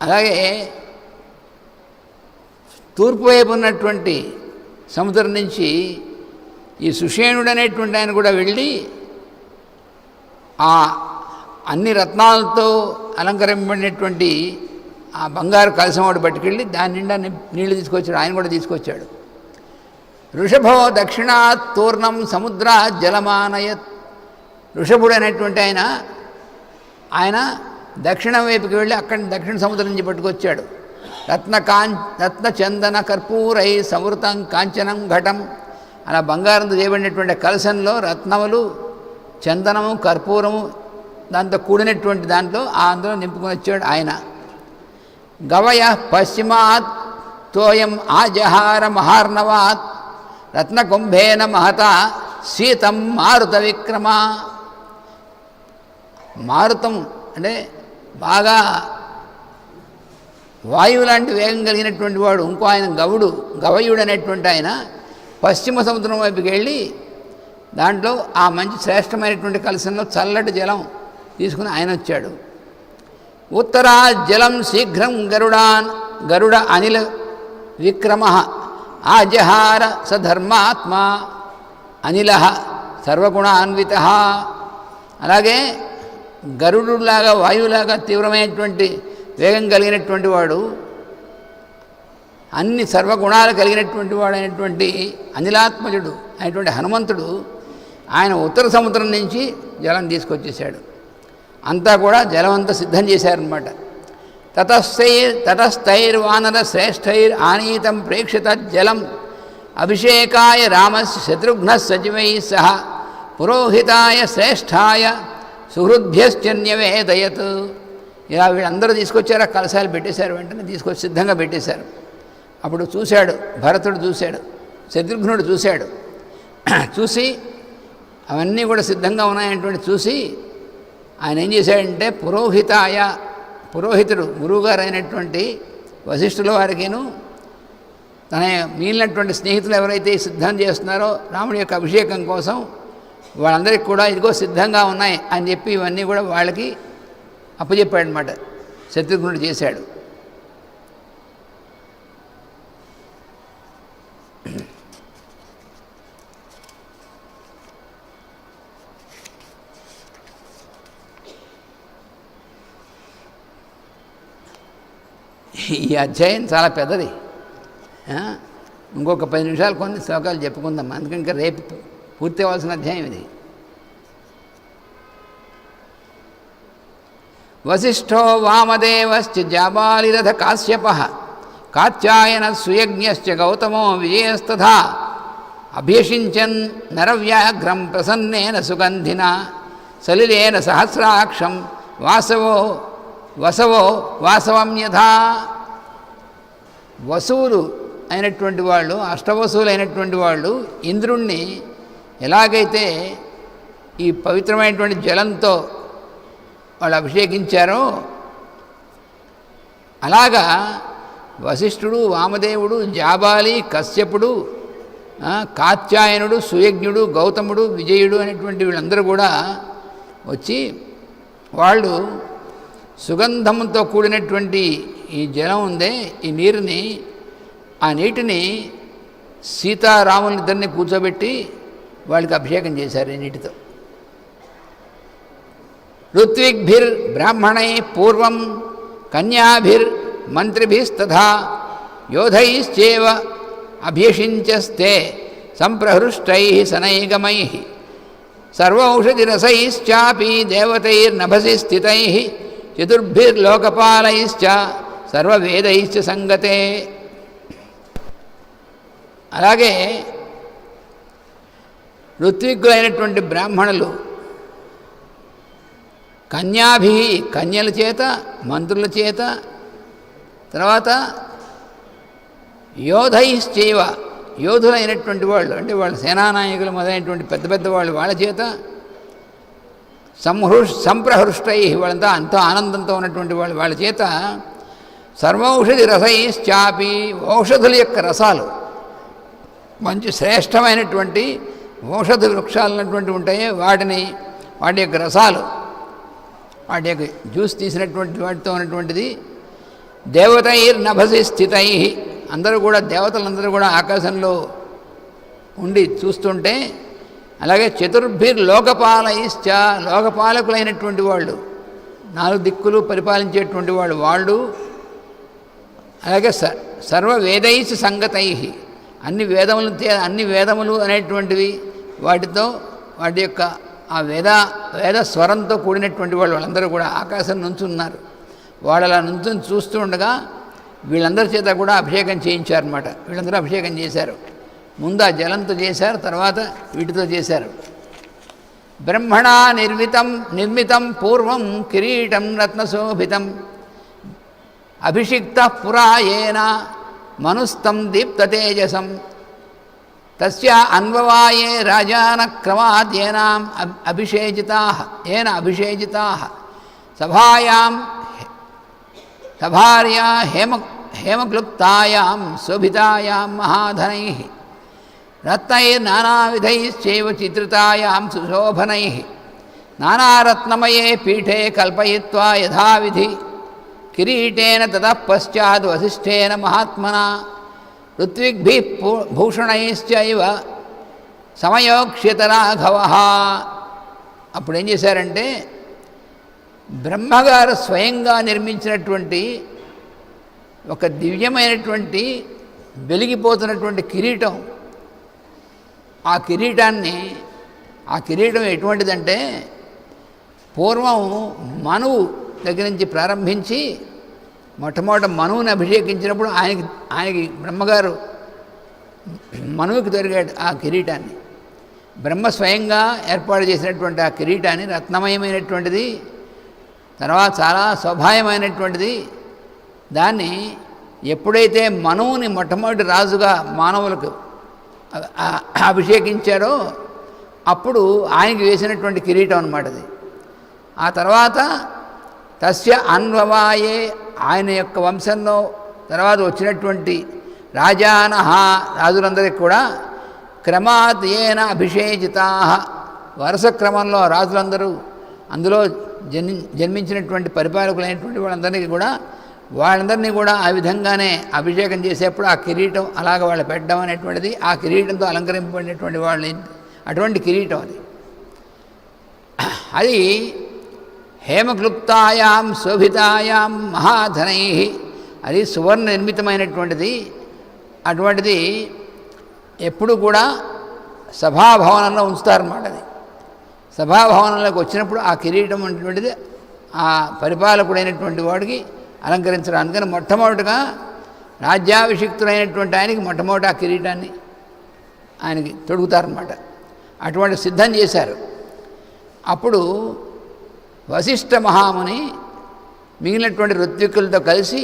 అలాగే తూర్పు వైపు ఉన్నటువంటి సముద్రం నుంచి ఈ సుషేణుడు అనేటువంటి ఆయన కూడా వెళ్ళి ఆ అన్ని రత్నాలతో అలంకరింపబడినటువంటి ఆ బంగారు కలశం వాడు పట్టుకెళ్ళి దాని నిండా నీళ్లు తీసుకొచ్చాడు. ఆయన కూడా తీసుకొచ్చాడు. వృషభో దక్షిణాత్ తూర్ణం సముద్ర జలమానయత్. వృషభుడు అనేటువంటి ఆయన దక్షిణం వైపుకి వెళ్ళి అక్కడి దక్షిణ సముద్రం నుంచి పట్టుకొచ్చాడు. రత్న చందన కర్పూరై సమృతం కాంచనం ఘటం. అలా బంగారంతో చేయబడినటువంటి కలశంలో రత్నములు, చందనము, కర్పూరము దాంతో కూడినటువంటి దాంట్లో అందులో నింపుకొని వచ్చాడు ఆయన. గవయ పశ్చిమాత్ తోయం ఆజహార మహార్ణవాత్ రత్నకుంభేన మహత శీతం మారుత విక్రమ. మారుతం అంటే బాగా వాయువు లాంటి వేగం కలిగినటువంటి వాడు. ఇంకో ఆయన గవయుడు అనేటువంటి ఆయన పశ్చిమ సముద్రం వైపుకి వెళ్ళి దాంట్లో ఆ మంచి శ్రేష్టమైనటువంటి కలశంలో చల్లటి జలం తీసుకుని ఆయన వచ్చాడు. ఉత్తరా జలం శీఘ్రం గరుడ అనిల విక్రమ ఆజహార సధర్మాత్మ అనిల సర్వగుణాన్విత. అలాగే గరుడులాగా వాయువులాగా తీవ్రమైనటువంటి వేగం కలిగినటువంటి వాడు, అన్ని సర్వగుణాలు కలిగినటువంటి వాడు అయినటువంటి అనిలాత్మజుడు అయినటువంటి హనుమంతుడు ఆయన ఉత్తర సముద్రం నుంచి జలం తీసుకొచ్చేసాడు. అంతా కూడా జలం అంతా సిద్ధం చేశారనమాట. తతస్థైర్వానర శ్రేష్ఠైర్ ఆనీతం ప్రేక్షిత జలం అభిషేకాయ రామస్య శత్రుఘ్న సచివై సహ పురోహితాయ శ్రేష్ఠాయ సుహృద్భ్యశ్చన్యవేదయత్. ఇలా వీళ్ళందరూ తీసుకొచ్చారు, ఆ కలశాలు పెట్టేశారు. వెంటనే తీసుకొచ్చి సిద్ధంగా పెట్టేశారు. అప్పుడు చూశాడు భరతుడు, చూశాడు శత్రుఘ్నుడు, చూశాడు. చూసి అవన్నీ కూడా సిద్ధంగా ఉన్నాయనేటువంటి చూసి ఆయన ఏం చేశాడంటే పురోహితుడు గురువుగారు అయినటువంటి వశిష్ఠుల వారికిను తన మిగిలినటువంటి స్నేహితులు ఎవరైతే సిద్ధం చేస్తున్నారో రాముడి యొక్క అభిషేకం కోసం వాళ్ళందరికీ కూడా ఇదిగో సిద్ధంగా ఉన్నాయి అని చెప్పి ఇవన్నీ కూడా వాళ్ళకి అప్పచెప్పాడనమాట. శత్రుఘ్నుడు చేశాడు. ఈ అధ్యాయం చాలా పెద్దది. ఇంకొక 10 నిమిషాలు కొన్ని శ్లోకాలు చెప్పుకుందాం. అందుకని ఇంకా రేపు పూర్తి అవ్వాల్సిన అధ్యాయం ఇది. వశిష్ఠో వామదేవశ్చ జాబాలిరథ కాశ్యపః కాత్యాయన సుయజ్ఞశ్చ గౌతమో విజయస్తథా అభ్యషించన్ నరవ్యాఘ్రం ప్రసన్నేన సుగంధిన సలిలేన సహస్రాక్షం వసవో వాసవం యథా. వసువులు అయినటువంటి వాళ్ళు, అష్టవసువులు అయినటువంటి వాళ్ళు ఇంద్రుణ్ణి ఎలాగైతే ఈ పవిత్రమైనటువంటి జలంతో వాళ్ళు అభిషేకించారో అలాగా వశిష్ఠుడు, వామదేవుడు, జాబాలి, కశ్యపుడు, కాత్యాయనుడు, సుయజ్ఞుడు, గౌతముడు, విజయుడు అనేటువంటి వీళ్ళందరూ కూడా వచ్చి వాళ్ళు సుగంధంతో కూడినటువంటి ఈ జలం ఉందే, ఈ నీరుని, ఆ నీటిని సీతారాములిద్దరిని కూర్చోబెట్టి వాళ్ళకి అభిషేకం చేశారు ఈ నీటితో. ఋత్విగ్భిర్ బ్రాహ్మణై పూర్వం కన్యాభిర్ మంత్రిభిస్తథా యోధైశ్చేవ అభ్యషించస్తే సంప్రహృష్టై సనైగమై సర్వౌషధిరసైశ్చాపి దేవతైర్నభసి స్థితై చతుర్భిర్లోకపాలైశ్చ సర్వవేదైశ్చ సంగతే. అలాగే ఋత్విక్కులైనటువంటి బ్రాహ్మణులు కన్యాభి, కన్యల చేత, మంత్రుల చేత, తర్వాత యోధైశ్చైవ, యోధులైనటువంటి వాళ్ళు అంటే వాళ్ళ సేనానాయకులు మొదలైనటువంటి పెద్ద పెద్ద వాళ్ళు వాళ్ళ చేత, సంప్రహృష్టై, వాళ్ళంతా అంతా ఆనందంతో ఉన్నటువంటి వాళ్ళు వాళ్ళ చేత, సర్వౌషధి రసైశ్చాపి, ఔషధుల యొక్క రసాలు, మంచి శ్రేష్టమైనటువంటి ఔషధ వృక్షాలు అన్నటువంటి ఉంటాయి, వాటి యొక్క రసాలు, వాటి యొక్క జ్యూస్ తీసినటువంటి వాటితో ఉన్నటువంటిది, దేవతైర్నభసి స్థితై, అందరూ కూడా దేవతలందరూ కూడా ఆకాశంలో ఉండి చూస్తుంటే, అలాగే చతుర్భిర్లోకపాలైశ్చ, లోకపాలకులైనటువంటి వాళ్ళు, 4 దిక్కులు పరిపాలించేటువంటి వాళ్ళు, అలాగే సర్వవేదైశ్చ సంగతై, అన్ని వేదములు అనేటువంటివి వాటితో, వాటి యొక్క ఆ వేద స్వరంతో కూడినటువంటి వాళ్ళందరూ కూడా ఆకాశం నుంచి ఉన్నారు. వాళ్ళు అలా నుంచి చూస్తూ ఉండగా వీళ్ళందరి చేత కూడా అభిషేకం చేయించారన్నమాట. వీళ్ళందరూ అభిషేకం చేశారు. ముందు ఆ జలంతో చేశారు, తర్వాత వీటితో చేశారు. బ్రహ్మణా నిర్మితం పూర్వం కిరీటం రత్నశోభితం అభిషిక్త పురాయేన మనుస్తం దీప్తతేజసం తస్య అన్వవాయే రాజాన క్రమాద్ ఏన అభిషేజితాః సభార్యా హేమక్లుప్తాయాం శోభితాయాం మహాధనైః రత్నైర్నానావిధైశ్చైవ చిత్రితాయాం సుశోభనైః నానారత్నమయే పీఠే కల్పయిత్వా యథావిధి కిరీటేన తతః పశ్చాద్ వసిష్ఠేన మహాత్మనా ఋత్విగ్భిః భూషణైశ్చైవ సమయోక్ష్యత రాఘవః. అప్పుడు ఏం చేశారంటే, బ్రహ్మగారు స్వయంగా నిర్మించినటువంటి ఒక దివ్యమైనటువంటి వెలిగిపోతున్నటువంటి కిరీటం, ఆ కిరీటం ఎటువంటిదంటే, పూర్వం మనువు దగ్గర నుంచి ప్రారంభించి మొట్టమొదట మనువుని అభిషేకించినప్పుడు ఆయనకి బ్రహ్మగారు మనువుకి దొరికాడు ఆ కిరీటాన్ని. బ్రహ్మ స్వయంగా ఏర్పాటు చేసినటువంటి ఆ కిరీటాన్ని, రత్నమయమైనటువంటిది, తర్వాత చాలా శోభాయమైనటువంటిది, దాన్ని ఎప్పుడైతే మనువుని మొట్టమొదటి రాజుగా మానవులకు అభిషేకించారో అప్పుడు ఆయనకి వేసినటువంటి కిరీటం అన్నమాట అది. ఆ తర్వాత తస్య అన్వవాయే, ఆయన యొక్క వంశంలో తర్వాత వచ్చినటువంటి రాజులందరికీ కూడా క్రమాత్ ఏన అభిషేచితాః, వరుస క్రమంలో రాజులందరూ అందులో జన్మించినటువంటి పరిపాలకులైనటువంటి వాళ్ళందరినీ కూడా ఆ విధంగానే అభిషేకం చేసేప్పుడు ఆ కిరీటం అలాగ వాళ్ళు పెట్టడం అనేటువంటిది, ఆ కిరీటంతో అలంకరింపబడినటువంటి వాళ్ళని, అటువంటి కిరీటం అది హేమక్లుప్తాయాం శోభితాయాం మహాధనై, అది సువర్ణ నిర్మితమైనటువంటిది. అటువంటిది ఎప్పుడు కూడా సభాభవనంలో ఉంచుతారన్నమాట. అది సభాభవనంలోకి వచ్చినప్పుడు ఆ కిరీటం అనేటువంటిది ఆ పరిపాలకుడైనటువంటి వాడికి అలంకరించడం. అందుకని మొట్టమొదటిగా రాజ్యాభిషిక్తుడైనటువంటి ఆయనకి మొట్టమొదటి ఆ కిరీటాన్ని ఆయనకి తొడుగుతారన్నమాట. అటువంటి సిద్ధం చేశారు. అప్పుడు వశిష్ఠ మహాముని మిగిలినటువంటి ఋత్విక్కులతో కలిసి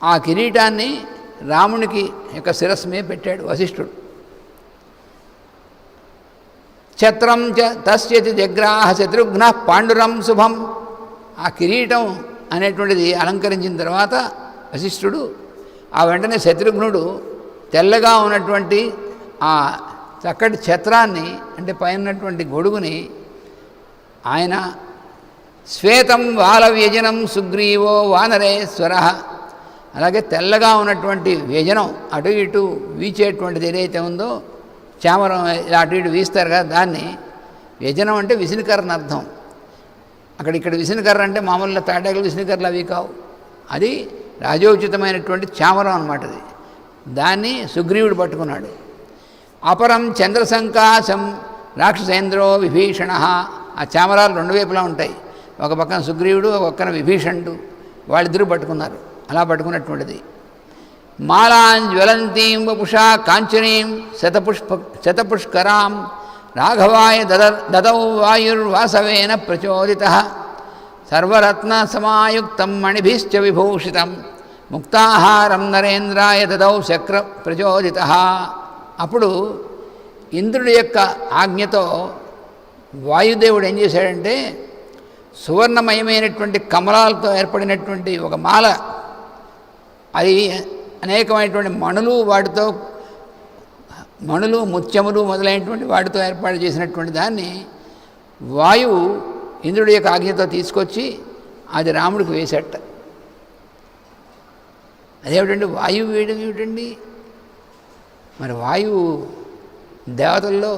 ఆ కిరీటాన్ని రామునికి యొక్క శిరస్సు మీద పెట్టాడు వశిష్ఠుడు. ఛత్రం చ తస్యతి జగ్రాహ శత్రుఘ్న పాండురం శుభం. ఆ కిరీటం అనేటువంటిది అలంకరించిన తర్వాత వశిష్ఠుడు ఆ వెంటనే శత్రుఘ్నుడు తెల్లగా ఉన్నటువంటి ఆ చక్కటి ఛత్రాన్ని అంటే పైనటువంటి గొడుగుని ఆయన శ్వేతం వాల వ్యజనం సుగ్రీవో వానరేశ్వర, అలాగే తెల్లగా ఉన్నటువంటి వ్యజనం అటు ఇటు వీచేటువంటిది ఏదైతే ఉందో చామరం ఇలా అటు ఇటు వీస్తారు కదా, దాన్ని వ్యజనం అంటే విసినికర్రని అర్థం. ఇక్కడ విసినికర్ర అంటే మామూలుగా తాటాకులు విసినికర్రలు అవి కావు, అది రాజోచితమైనటువంటి చామరం అన్నమాట. అది దాన్ని సుగ్రీవుడు పట్టుకున్నాడు. అపరం చంద్రసంకాశం రాక్షసేంద్రో విభీషణ. ఆ చామరాలు రెండు వైపులా ఉంటాయి, ఒక పక్కన సుగ్రీవుడు ఒక పక్కన విభీషణుడు, వాళ్ళిద్దరూ పట్టుకున్నారు. అలా పట్టుకున్నటువంటిది. మాలాంజ్వలంతీం వపుషా కాంచనీం శతపుష్కరాం రాఘవాయ దదౌ వాయుర్వాసవేన ప్రచోదితః సర్వరత్న సమాయుక్తం మణిభిశ్చ విభూషితం ముక్తాహారం నరేంద్రాయ దదౌ శక్ర ప్రచోదితః. అప్పుడు ఇంద్రుడి యొక్క ఆజ్ఞతో వాయుదేవుడు ఏం చేశాడంటే సువర్ణమయమైనటువంటి కమలాలతో ఏర్పడినటువంటి ఒక మాల, అది అనేకమైనటువంటి మణులు ముత్యములు మొదలైనటువంటి వాటితో ఏర్పాటు చేసినటువంటి దాన్ని వాయువు ఇంద్రుడి యొక్క ఆజ్ఞతో తీసుకొచ్చి అది రాముడికి వేసేట. అదేమిటండి వాయువు వేయడం ఏమిటండి? మరి వాయువు దేవతల్లో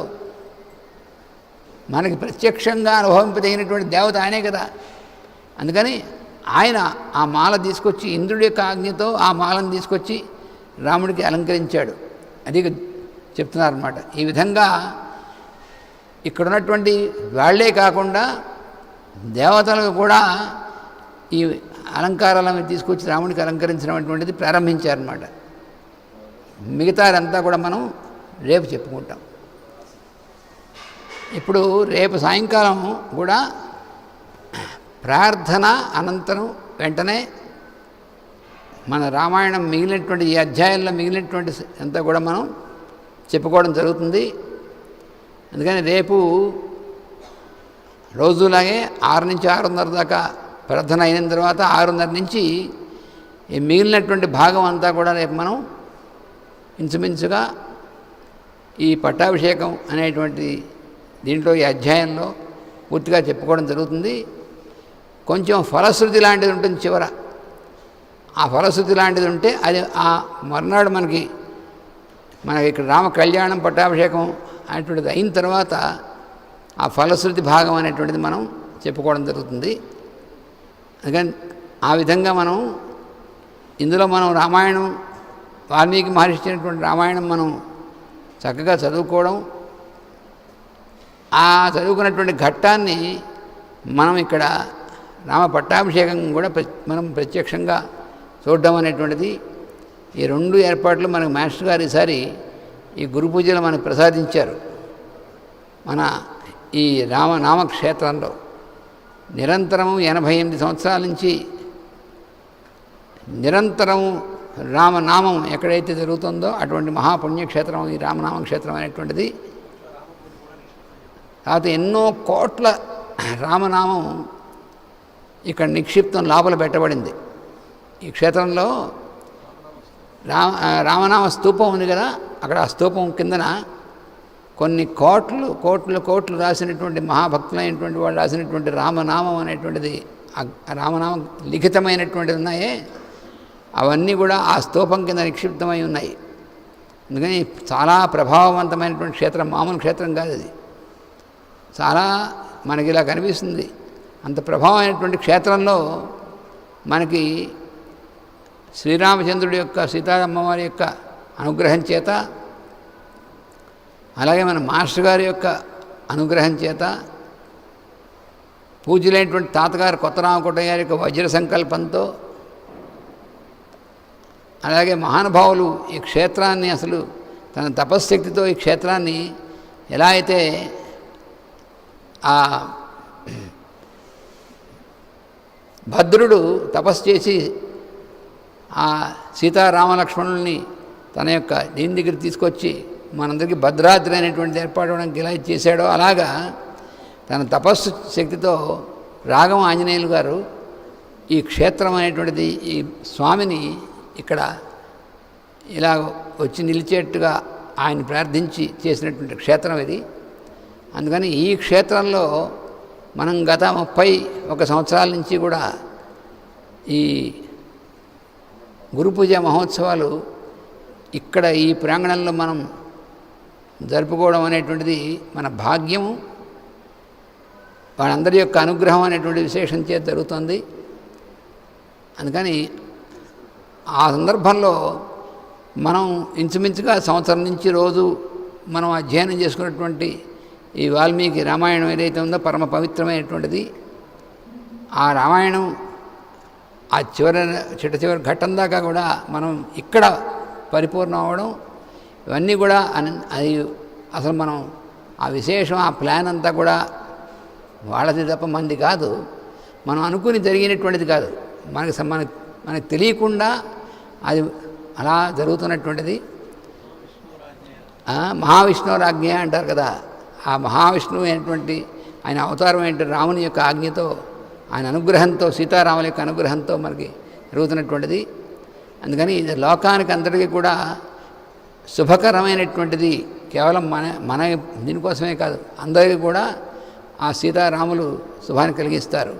మనకి ప్రత్యక్షంగా అనుభవింపదగినటువంటి దేవత ఆయనే కదా. అందుకని ఆయన ఆ మాల తీసుకొచ్చి ఇంద్రుడి యొక్క ఆజ్ఞతో ఆ మాలను తీసుకొచ్చి రాముడికి అలంకరించాడు. అది చెప్తున్నారన్నమాట. ఈ విధంగా ఇక్కడున్నటువంటి వాళ్లే కాకుండా దేవతలకు కూడా ఈ అలంకారాలను తీసుకొచ్చి రాముడికి అలంకరించడం ప్రారంభించారన్నమాట. మిగతాదంతా కూడా మనం రేపు చెప్పుకుంటాం. ఇప్పుడు రేపు సాయంకాలం కూడా ప్రార్థన అనంతరం వెంటనే మన రామాయణం మిగిలినటువంటి ఈ అధ్యాయంలో మిగిలినటువంటి అంతా కూడా మనం చెప్పుకోవడం జరుగుతుంది. అందుకని రేపు రోజులాగే 6 నుంచి 6:30 దాకా ప్రార్థన అయిన తర్వాత 6:30 నుంచి ఈ మిగిలినటువంటి భాగం అంతా కూడా రేపు మనం ఇంచుమించుగా ఈ పట్టాభిషేకం అనేటువంటి దీంట్లో ఈ అధ్యాయంలో పూర్తిగా చెప్పుకోవడం జరుగుతుంది. కొంచెం ఫలశ్రుతి లాంటిది ఉంటుంది చివర. ఆ ఫలశ్రుతి లాంటిది ఉంటే అది ఆ మర్నాడు మనకి ఇక్కడ రామ కళ్యాణం పట్టాభిషేకం అనేటువంటిది అయిన తర్వాత ఆ ఫలశ్రుతి భాగం అనేటువంటిది మనం చెప్పుకోవడం జరుగుతుంది. అందుకని ఆ విధంగా మనం ఇందులో మనం రామాయణం వాల్మీకి మహర్షి ఇచ్చినటువంటి రామాయణం మనం చక్కగా చదువుకోవడం, ఆ చదువుకున్నటువంటి ఘట్టాన్ని మనం ఇక్కడ రామ పట్టాభిషేకం కూడా మనం ప్రత్యక్షంగా చూడడం అనేటువంటిది, ఈ 2 ఏర్పాట్లు మనకు మాస్టర్ గారు ఈసారి ఈ గురు పూజలు మనకు ప్రసాదించారు. మన ఈ రామనామ క్షేత్రంలో నిరంతరము 88 సంవత్సరాల నుంచి నిరంతరము రామనామం ఎక్కడైతే జరుగుతుందో అటువంటి మహాపుణ్యక్షేత్రం ఈ రామనామ క్షేత్రం అనేటువంటిది. తర్వాత ఎన్నో కోట్ల రామనామం ఇక్కడ నిక్షిప్తం లోపల పెట్టబడింది. ఈ క్షేత్రంలో రామనామ స్తూపం ఉంది కదా, అక్కడ ఆ స్తూపం కిందన కొన్ని కోట్లు రాసినటువంటి మహాభక్తులైనటువంటి వాళ్ళు రాసినటువంటి రామనామం అనేటువంటిది, రామనామం లిఖితమైనటువంటిది ఉన్నాయే, అవన్నీ కూడా ఆ స్తూపం కింద నిక్షిప్తమై ఉన్నాయి. అందుకని చాలా ప్రభావవంతమైనటువంటి క్షేత్రం, మామూలు క్షేత్రం కాదు అది. చాలా మనకి ఇలా కనిపిస్తుంది. అంత ప్రభావమైనటువంటి క్షేత్రంలో మనకి శ్రీరామచంద్రుడి యొక్క సీతారామవారి యొక్క అనుగ్రహం చేత, అలాగే మన మాస్టర్ గారి యొక్క అనుగ్రహం చేత, పూజ్యులైనటువంటి తాతగారు కొత్త రామకోటయ్య గారి యొక్క వజ్ర సంకల్పంతో, అలాగే మహానుభావులు ఈ క్షేత్రాన్ని అసలు తన తపశ్శక్తితో ఈ క్షేత్రాన్ని ఎలా అయితే ఆ భద్రుడు తపస్సు చేసి ఆ సీతారామలక్ష్మణుల్ని తన యొక్క దీని దగ్గర తీసుకొచ్చి మనందరికీ భద్రాద్రి అనేటువంటి ఏర్పాటు అవడానికి ఎలా చేశాడో అలాగా తన తపస్సు శక్తితో రాఘవ ఆంజనేయులు గారు ఈ క్షేత్రం అనేటువంటిది ఈ స్వామిని ఇక్కడ ఇలా వచ్చి నిలిచేట్టుగా ఆయన ప్రార్థించి చేసినటువంటి క్షేత్రం ఇది. అందుకని ఈ క్షేత్రంలో మనం గత 31 సంవత్సరాల నుంచి కూడా ఈ గురు పూజ మహోత్సవాలు ఇక్కడ ఈ ప్రాంగణంలో మనం జరుపుకోవడం అనేటువంటిది మన భాగ్యము, వాళ్ళందరి యొక్క అనుగ్రహం అనేటువంటి విశేషం చేత జరుగుతుంది. అందుకని ఆ సందర్భంలో మనం ఇంచుమించుగా సంవత్సరం నుంచి రోజు మనం అధ్యయనం చేసుకున్నటువంటి ఈ వాల్మీకి రామాయణం ఏదైతే ఉందో పరమ పవిత్రమైనటువంటిది. ఆ రామాయణం ఆ చిట్ట చివరి ఘట్టం దాకా కూడా మనం ఇక్కడ పరిపూర్ణం అవ్వడం ఇవన్నీ కూడా అది అసలు మనం ఆ విశేషం ఆ ప్లాన్ అంతా కూడా వాళ్ళది తప్ప మంది కాదు, మనం అనుకుని జరిగినటువంటిది కాదు, మనకు తెలియకుండా అది అలా జరుగుతున్నటువంటిది. మహావిష్ణువురాజ్ఞ అంటారు కదా, ఆ మహావిష్ణువు అయినటువంటి ఆయన అవతారం ఏంటి రాముని యొక్క ఆజ్ఞతో ఆయన అనుగ్రహంతో సీతారాముల యొక్క అనుగ్రహంతో మనకి జరుగుతున్నటువంటిది. అందుకని ఇది లోకానికి అందరికీ కూడా శుభకరమైనటువంటిది. కేవలం మన దీనికోసమే కాదు, అందరికీ కూడా ఆ సీతారాములు శుభాన్ని కలిగిస్తారు.